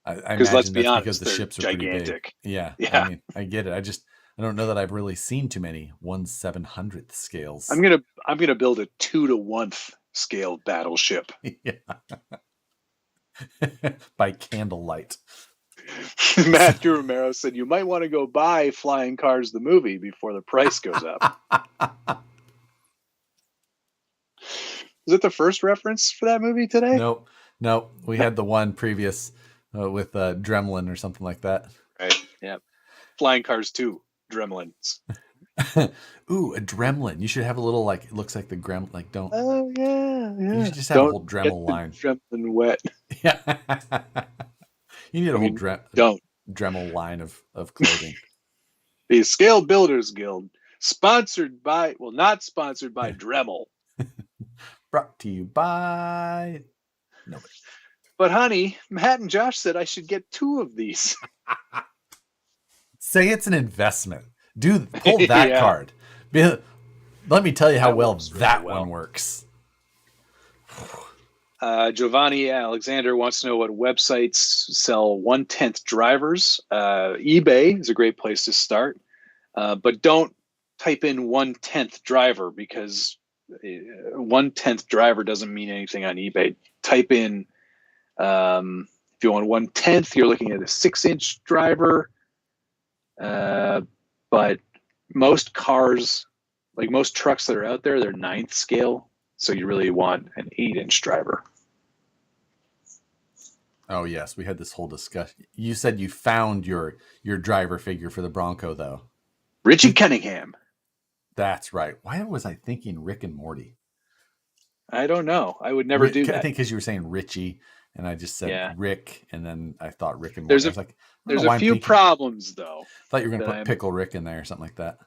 I imagine let's be that's honest, because the they're ships are gigantic. pretty big. Yeah. Yeah. I mean, I get it. I don't know that I've really seen too many 1/700th scales. I'm gonna build a 2-to-1 scale battleship. Yeah. By candlelight. Matthew Romero said you might want to go buy Flying Cars the movie before the price goes up. Is it the first reference for that movie today? Nope. We had the one previous with Dremlin or something like that. Right. Yeah. Flying Cars 2, Dremlins. Ooh, a Dremlin. You should have a little it looks like the Gremlin. Don't. Oh yeah. You should just have a whole Dremel line. Dremlin wet. Yeah. You need a whole don't. Dremel line of clothing. The Scale Builders Guild, not sponsored by Dremel. Brought to you by nobody. But honey, Matt and Josh said I should get 2 of these. Say it's an investment. Pull that card. Let me tell you how well that one works. Giovanni Alexander wants to know what websites sell 1/10 drivers. eBay is a great place to start, but don't type in 1/10 driver, because 1/10 driver doesn't mean anything on eBay. Type in, if you want 1/10, you're looking at a 6-inch driver. But most cars, like most trucks that are out there, they're 9th scale. So you really want an 8-inch driver. Oh yes, we had this whole discussion. You said you found your driver figure for the Bronco, though. Richie Cunningham. That's right. Why was I thinking Rick and Morty? I don't know. I would never do that. I think because you were saying Richie, and I just said Rick, and then I thought Rick and Morty. There's a few problems, though. I thought you were going to put Pickle Rick in there or something like that.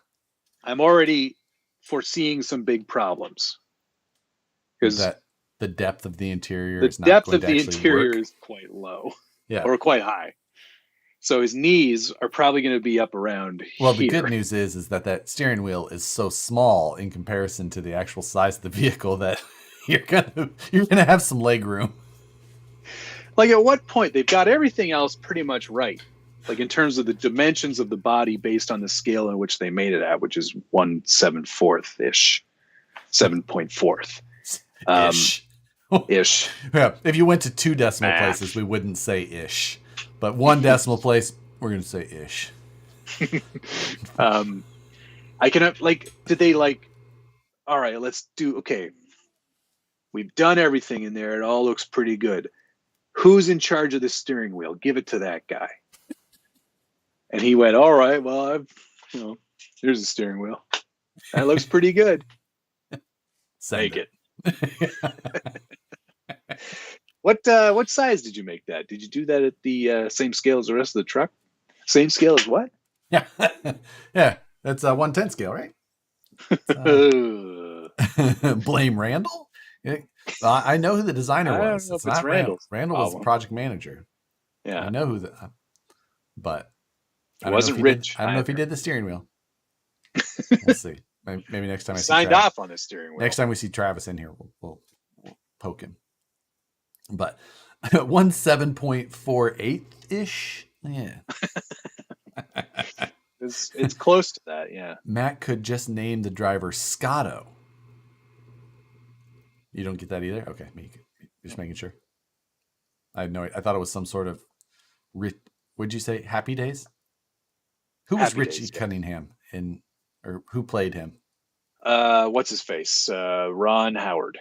I'm already foreseeing some big problems. Because the depth of the interior is quite low. Yeah. Or quite high. So his knees are probably going to be up around Well, here. The good news is that steering wheel is so small in comparison to the actual size of the vehicle that you're gonna have some leg room. Like, at what point they've got everything else pretty much right, like in terms of the dimensions of the body based on the scale in which they made it at, which is 1/7/4 ish, 7.4 ish. Yeah, if you went to 2 decimal places, we wouldn't say ish, but 1 decimal place, we're gonna say ish. I can did they all right, let's do, okay, we've done everything in there, it all looks pretty good. Who's in charge of the steering wheel? Give it to that guy. And he went, all right, well, here's the steering wheel. That looks pretty good. Make it. What size did you make that? Did you do that at the same scale as the rest of the truck? Same scale as what? Yeah. Yeah. That's a 1/10 scale, right? Blame Randall? I know who the designer was. It's not Randall. Randall was the project manager. Yeah. I know who but it wasn't Rich. I don't know if he did the steering wheel. We'll see. Maybe next time I signed off on the steering wheel. Next time we see Travis in here, we'll poke him. But 1/7.48 ish. Yeah. It's close to that, yeah. Matt could just name the driver Scotto. You don't get that either? Okay, just making sure. I thought it was some sort of would you say Happy Days? Who was Richie Cunningham or who played him? What's his face? Ron Howard.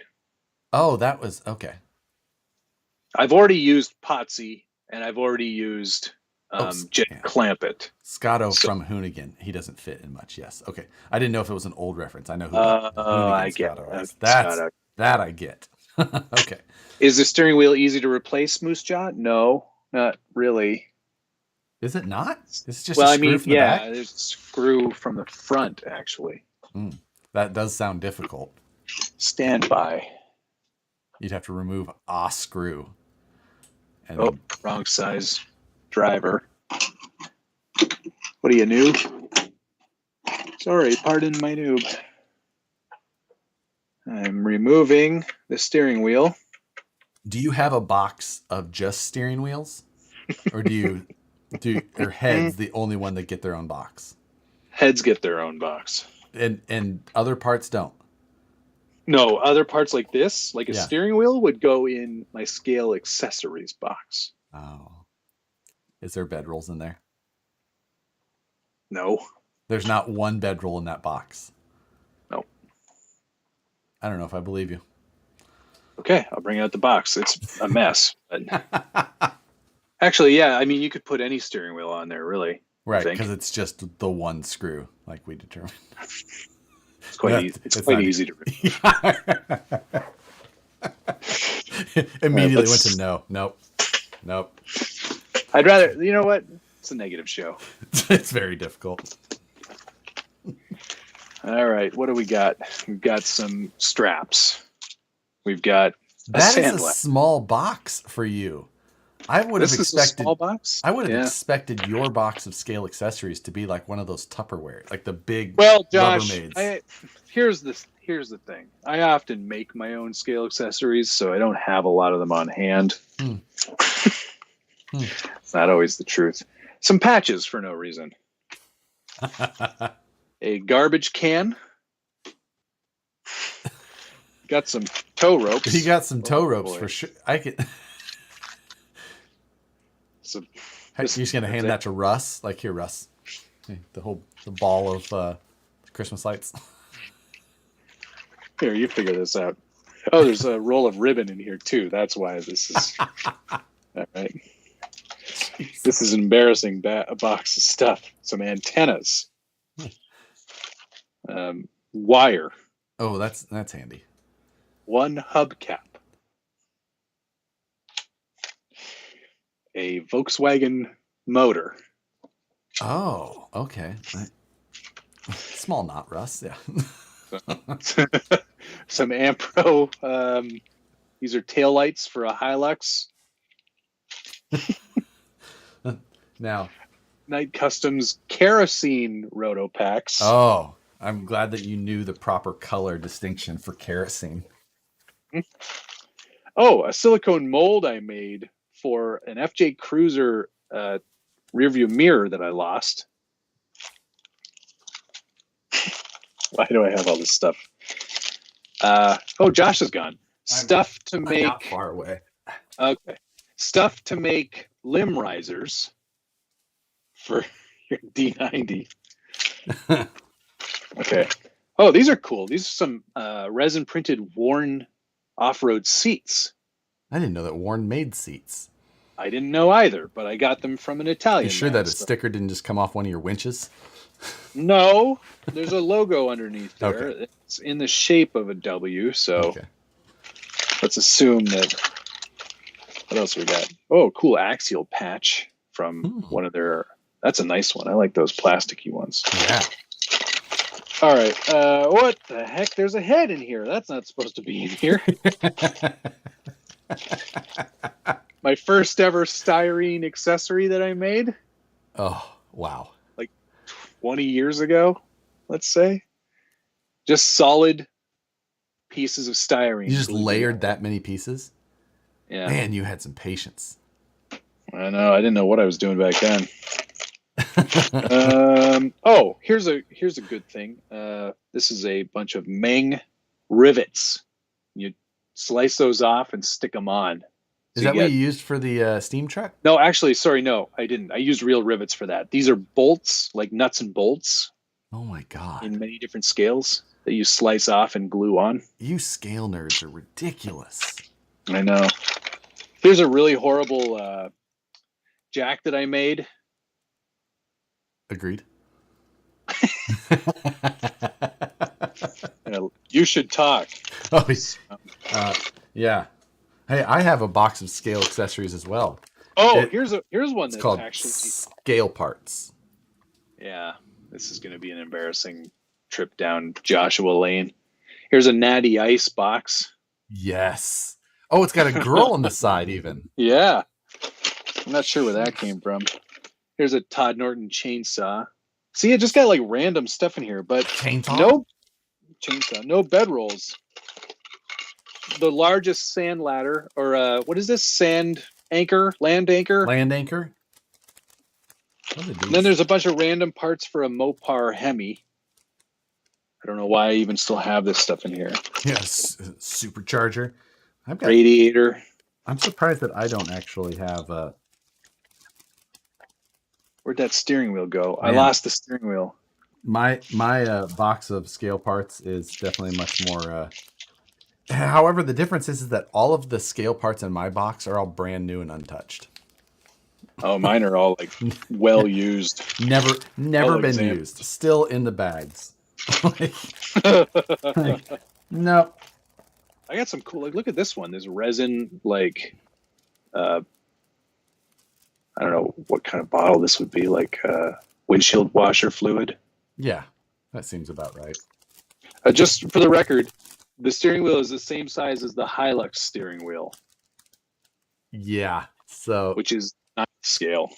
Oh, that was okay. I've already used Potsy and I've already used Jet Clampett. Scotto from Hoonigan. He doesn't fit in much. Yes. Okay. I didn't know if it was an old reference. I know who I get Scotto is. That I get. Okay. Is the steering wheel easy to replace, Moose Jaw? No, not really. Is it not? It's just a screw from the back? There's a screw from the front, actually. That does sound difficult. Stand by. You'd have to remove a screw. And wrong size driver. What are you, noob? Sorry, pardon my noob. I'm removing the steering wheel. Do you have a box of just steering wheels? Or are heads the only one that get their own box? Heads get their own box. And other parts don't? No, other parts like this, like a steering wheel, would go in my scale accessories box. Oh. Is there bedrolls in there? No. There's not one bedroll in that box. No. I don't know if I believe you. Okay, I'll bring out the box. It's a mess. But actually, yeah, I mean, you could put any steering wheel on there, really. Right, because it's just the one screw, like we determined. It's quite easy. It's quite easy to remove. Immediately went to no. Nope. I'd rather, you know what? It's a negative show. It's very difficult. All right, what do we got? We've got some straps. We've got that is a small box for you. I would have expected. A small box? I would have expected your box of scale accessories to be like one of those Tupperware, like the big. Well, Josh, Rubbermaids. here's the thing. I often make my own scale accessories, so I don't have a lot of them on hand. It's not always the truth. Some patches for no reason. A garbage can. Got some tow ropes. You got some tow ropes for sure. I could. You're just gonna hand that to Russ? Like, here, Russ. The ball of Christmas lights. Here, you figure this out. Oh, there's a roll of ribbon in here too. That's why this is. All right. This is an embarrassing a box of stuff. Some antennas. Wire. Oh, that's handy. One hubcap. A Volkswagen motor. Oh, okay. Small knot, Russ. Yeah. Some Ampro. These are taillights for a Hilux. Now, Night Customs kerosene roto packs. Oh, I'm glad that you knew the proper color distinction for kerosene. Oh, a silicone mold I made for an FJ Cruiser rearview mirror that I lost. Why do I have all this stuff? Oh, Josh is gone. Stuff to make. Not far away. Okay. Stuff to make limb risers for your D90. Okay. Oh, these are cool. These are some resin printed Warn off-road seats. I didn't know that Warn made seats. I didn't know either, but I got them from an Italian. You sure that a sticker didn't just come off one of your winches? No, there's a logo underneath there. Okay. It's in the shape of a W, so let's assume that. What else we got? Oh, cool axial patch from one of their. That's a nice one. I like those plasticky ones. Yeah. All right. What the heck? There's a head in here. That's not supposed to be in here. My first ever styrene accessory that I made. Oh, wow. Like 20 years ago, let's say. Just solid pieces of styrene. You just layered that many pieces? Yeah. Man, you had some patience. I know. I didn't know what I was doing back then. Oh, here's a good thing. This is a bunch of Meng rivets. You slice those off and stick them on. Is that what you used for the steam truck? No, actually, sorry, no, I didn't. I used real rivets for that. These are bolts, like nuts and bolts. Oh my God. In many different scales that you slice off and glue on. You scale nerds are ridiculous. I know. Here's a really horrible jack that I made. Agreed. You should talk. Oh, yeah. Hey, I have a box of scale accessories as well. Oh, here's one that's called actually scale parts. Yeah, this is going to be an embarrassing trip down Joshua Lane. Here's a Natty Ice box. Yes. Oh, it's got a girl on the side even. Yeah. I'm not sure where that came from. Here's a Todd Norton chainsaw. See, it just got like random stuff in here, but no chainsaw, no bedrolls. The largest sand ladder, or what is this? Land anchor? Land anchor? And then there's a bunch of random parts for a Mopar Hemi. I don't know why I even still have this stuff in here. Yes, supercharger. I've got radiator. I'm surprised that I don't actually have Where'd that steering wheel go? Man. I lost the steering wheel. My box of scale parts is definitely much more. However, the difference is that all of the scale parts in my box are all brand new and untouched. Oh, mine are all like well used. Never Well been examined. used. Still in the bags. No. I got some cool. Like, look at this one. There's resin. Like, I don't know what kind of bottle this would be. Like windshield washer fluid. Yeah, that seems about right. Just for the record, the steering wheel is the same size as the Hilux steering wheel, Yeah. So which is not scale.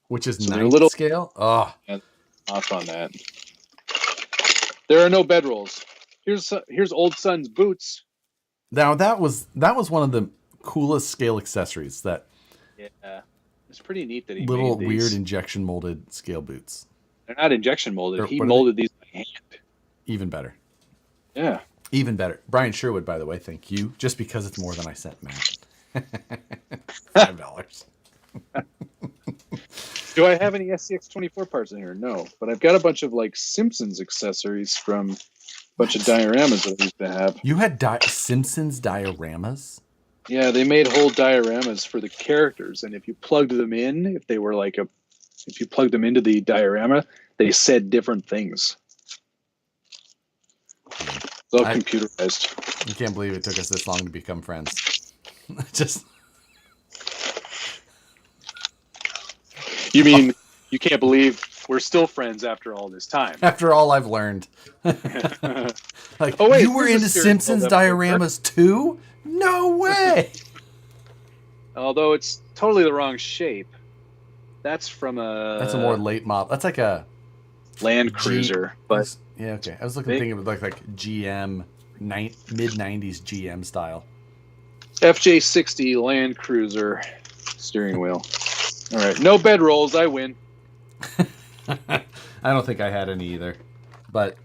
which is So they're ninth little- scale. Oh, Off on that. There are no bedrolls. Here's old son's boots. now that was one of the coolest scale accessories. That Yeah, it's pretty neat that he little made these. weird injection molded scale boots. They're not injection molded. Or He what are molded these by hand. Even better. Yeah. Even better. Brian Sherwood, by the way, thank you. Just because it's more than I sent Matt. $5. Do I have any SCX24 parts in here? No, but I've got a bunch of like Simpsons accessories from a bunch of dioramas that I used to have. You had Simpsons dioramas? Yeah, they made whole dioramas for the characters, and if you plugged them in, if you plugged them into the diorama, they said different things. It's all computerized. I can't believe it took us this long to become friends. Just You mean you can't believe we're still friends after all this time? after all I've learned. Like, Oh, wait, you were here's into a steering wheel Simpsons that works. dioramas too? No way. Although it's totally the wrong shape. That's from That's a more late model. That's like a Land Cruiser, but yeah, okay. I was thinking of like GM mid 90s GM style. FJ60 Land Cruiser steering wheel. All right, no bed rolls. I win. I don't think I had any either, but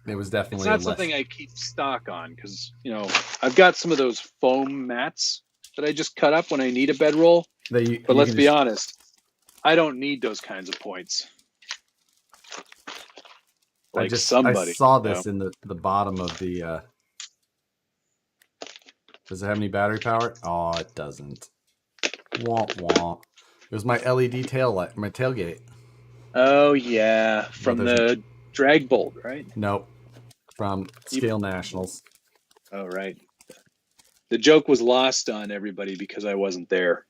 it was definitely It's not something I keep stock on because I've got some of those foam mats that I just cut up when I need a bedroll. But let's be honest, I don't need those kinds of points. Like I saw this in the bottom of the. Does it have any battery power? Oh, it doesn't. Womp womp. It was my LED tail light, my tailgate. Oh yeah, from the drag bolt, right? Nope, from Scale Nationals. Oh right. The joke was lost on everybody because I wasn't there.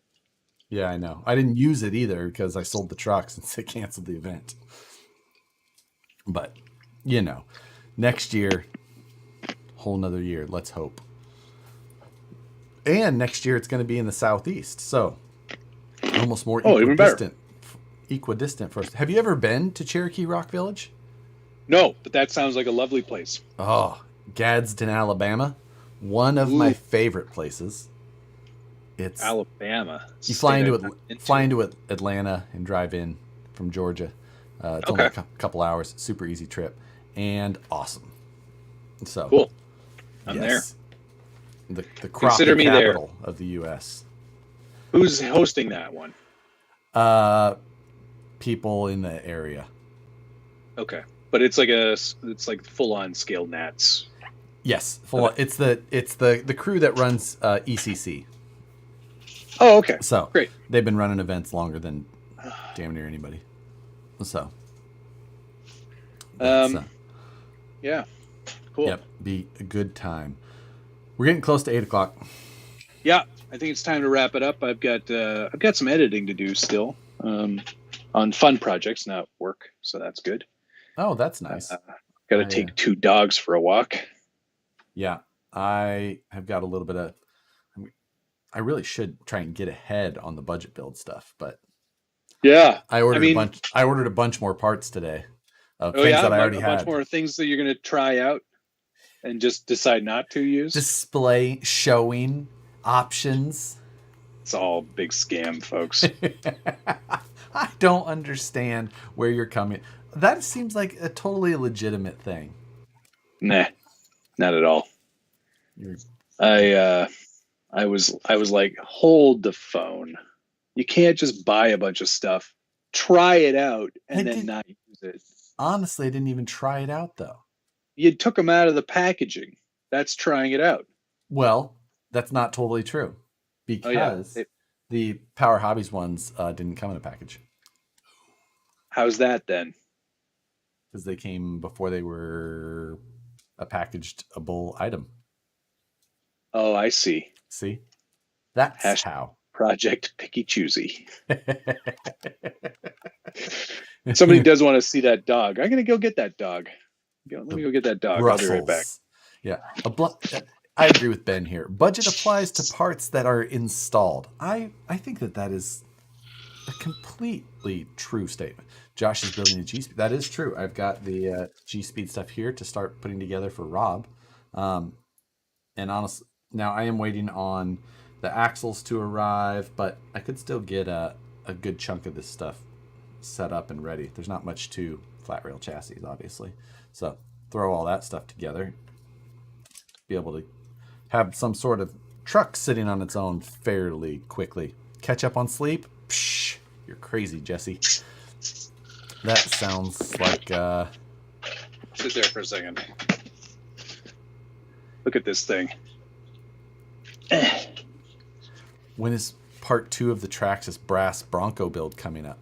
Yeah, I know. I didn't use it either because I sold the truck since they canceled the event. But, next year, whole nother year. Let's hope. And next year it's going to be in the southeast, so almost more even better. Equidistant first. Have you ever been to Cherokee Rock Village? No, but that sounds like a lovely place. Oh, Gadsden, Alabama. One of my favorite places. It's Alabama. you fly into Atlanta and drive in from Georgia. It's only a couple hours. Super easy trip and awesome. So cool. I'm there. The crappie capital of the U.S. Who's hosting that one? People in the area. Okay, but it's like full on scaled nats. Yes, full on. It's the crew that runs ECC. Oh, okay. So great. They've been running events longer than damn near anybody. So. Yeah. Cool. Yep. Be a good time. We're getting close to 8:00. Yeah, I think it's time to wrap it up. I've got some editing to do still, on fun projects, not work. So that's good. Oh, that's nice. Got to take 2 dogs for a walk. Yeah, I have got a little bit of. I really should try and get ahead on the budget build stuff, but yeah, I ordered a bunch more parts today of things that I already had. A bunch more things that you're going to try out and just decide not to use. Display, showing, options. It's all big scam, folks. I don't understand where you're coming. That seems like a totally legitimate thing. Nah, not at all. I was like, hold the phone. You can't just buy a bunch of stuff try it out and I then did- not use it. Honestly, I didn't even try it out though. You took them out of the packaging. That's trying it out. Well, that's not totally true because the Power Hobbies ones didn't come in a package. How's that then? Because they came before they were a packaged-able item. Oh, I see. See? That's how. Project Picky Choosy. Somebody does want to see that dog. I'm going to go get that dog. Let me go get that dog. Brussels. I'll be right back. Yeah. I agree with Ben here. Budget applies to parts that are installed. I think that is a completely true statement. Josh is building a G-Speed. That is true. I've got the G-Speed stuff here to start putting together for Rob. And honestly, now I am waiting on the axles to arrive, but I could still get a good chunk of this stuff set up and ready. There's not much to flat rail chassis, obviously. So throw all that stuff together. Be able to have some sort of truck sitting on its own fairly quickly. Catch up on sleep? Psh, you're crazy, Jesse. That sounds like... Sit there for a second. Look at this thing. When is part 2 of the Traxxas brass Bronco build coming up?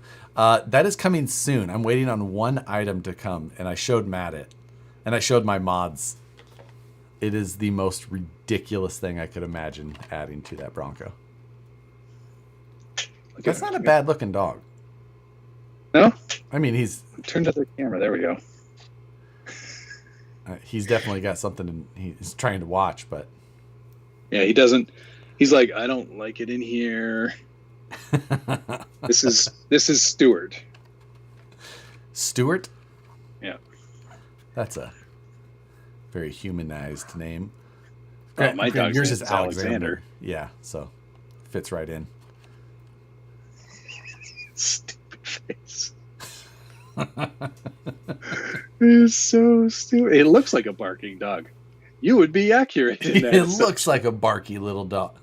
That is coming soon. I'm waiting on one item to come, and I showed Matt it. And I showed my mods. It is the most ridiculous thing I could imagine adding to that Bronco. That's not a bad looking dog. No? I mean, he's... Turned up the camera. There we go. He's definitely got something he's trying to watch, but... Yeah, he doesn't... He's like, I don't like it in here. This is Stuart. Stuart? Yeah. That's a very humanized name. Oh, my dog's yours name is is Alexander. Yeah, so fits right in. Stupid face. It's so stupid. It looks like a barking dog. You would be accurate in that. It looks like a barky little dog.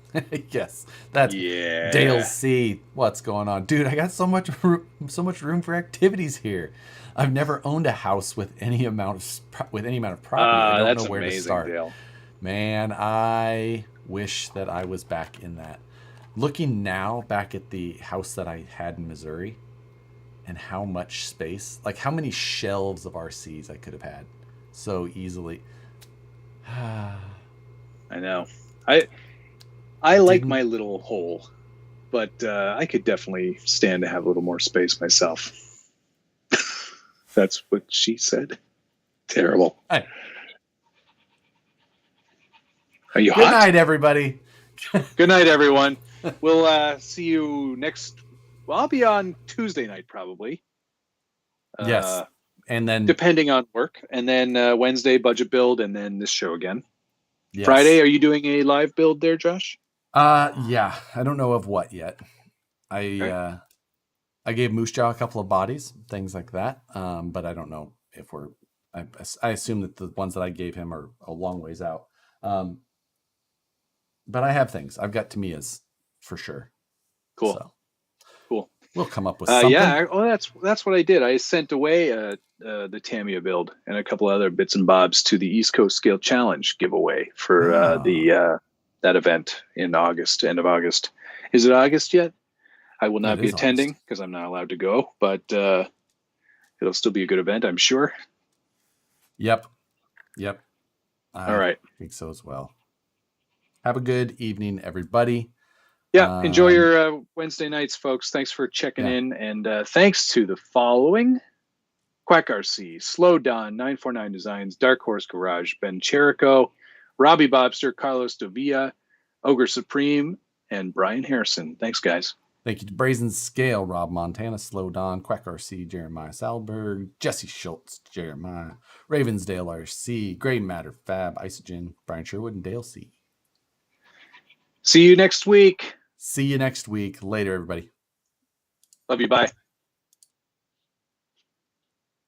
Yes, that's Dale C. What's going on, dude? I got so much room for activities here. I've never owned a house with any amount of property. I don't know where to start. Dale. Man, I wish that I was back in that. Looking now back at the house that I had in Missouri, and how much space, like how many shelves of RCs I could have had so easily. I know. I like my little hole, but I could definitely stand to have a little more space myself. That's what she said. Terrible. Hey. Are you Good hot? night, everybody. Good night, everyone. We'll see you next. Well, I'll be on Tuesday night probably. Yes, and then depending on work, and then Wednesday budget build, and then this show again. yes. Friday, are you doing a live build there, Josh? Yeah. I don't know of what yet. I gave Moose Jaw a couple of bodies, things like that. But I don't know if we're. I assume that the ones that I gave him are a long ways out. But I have things. I've got Tamiya's for sure. Cool. So cool. We'll come up with something. Yeah. That's what I did. I sent away the Tamiya build and a couple other bits and bobs to the East Coast Scale Challenge giveaway for that event in August, end of August. Is it August yet? I will not be attending because I'm not allowed to go, but it'll still be a good event, I'm sure. Yep. All right. I think so as well. Have a good evening, everybody. Yeah, enjoy your Wednesday nights, folks. Thanks for checking in, and thanks to the following: Quack RC, Slow Don, 949 Designs, Dark Horse Garage, Ben Cherico, Robbie Bobster, Carlos Davia, Ogre Supreme, and Brian Harrison. Thanks, guys. Thank you to Brazen Scale, Rob Montana, Slow Don, Quack RC, Jeremiah Salberg, Jesse Schultz, Jeremiah, Ravensdale RC, Gray Matter, Fab, Isogen, Brian Sherwood, and Dale C. See you next week. See you next week. Later, everybody. Love you. Bye.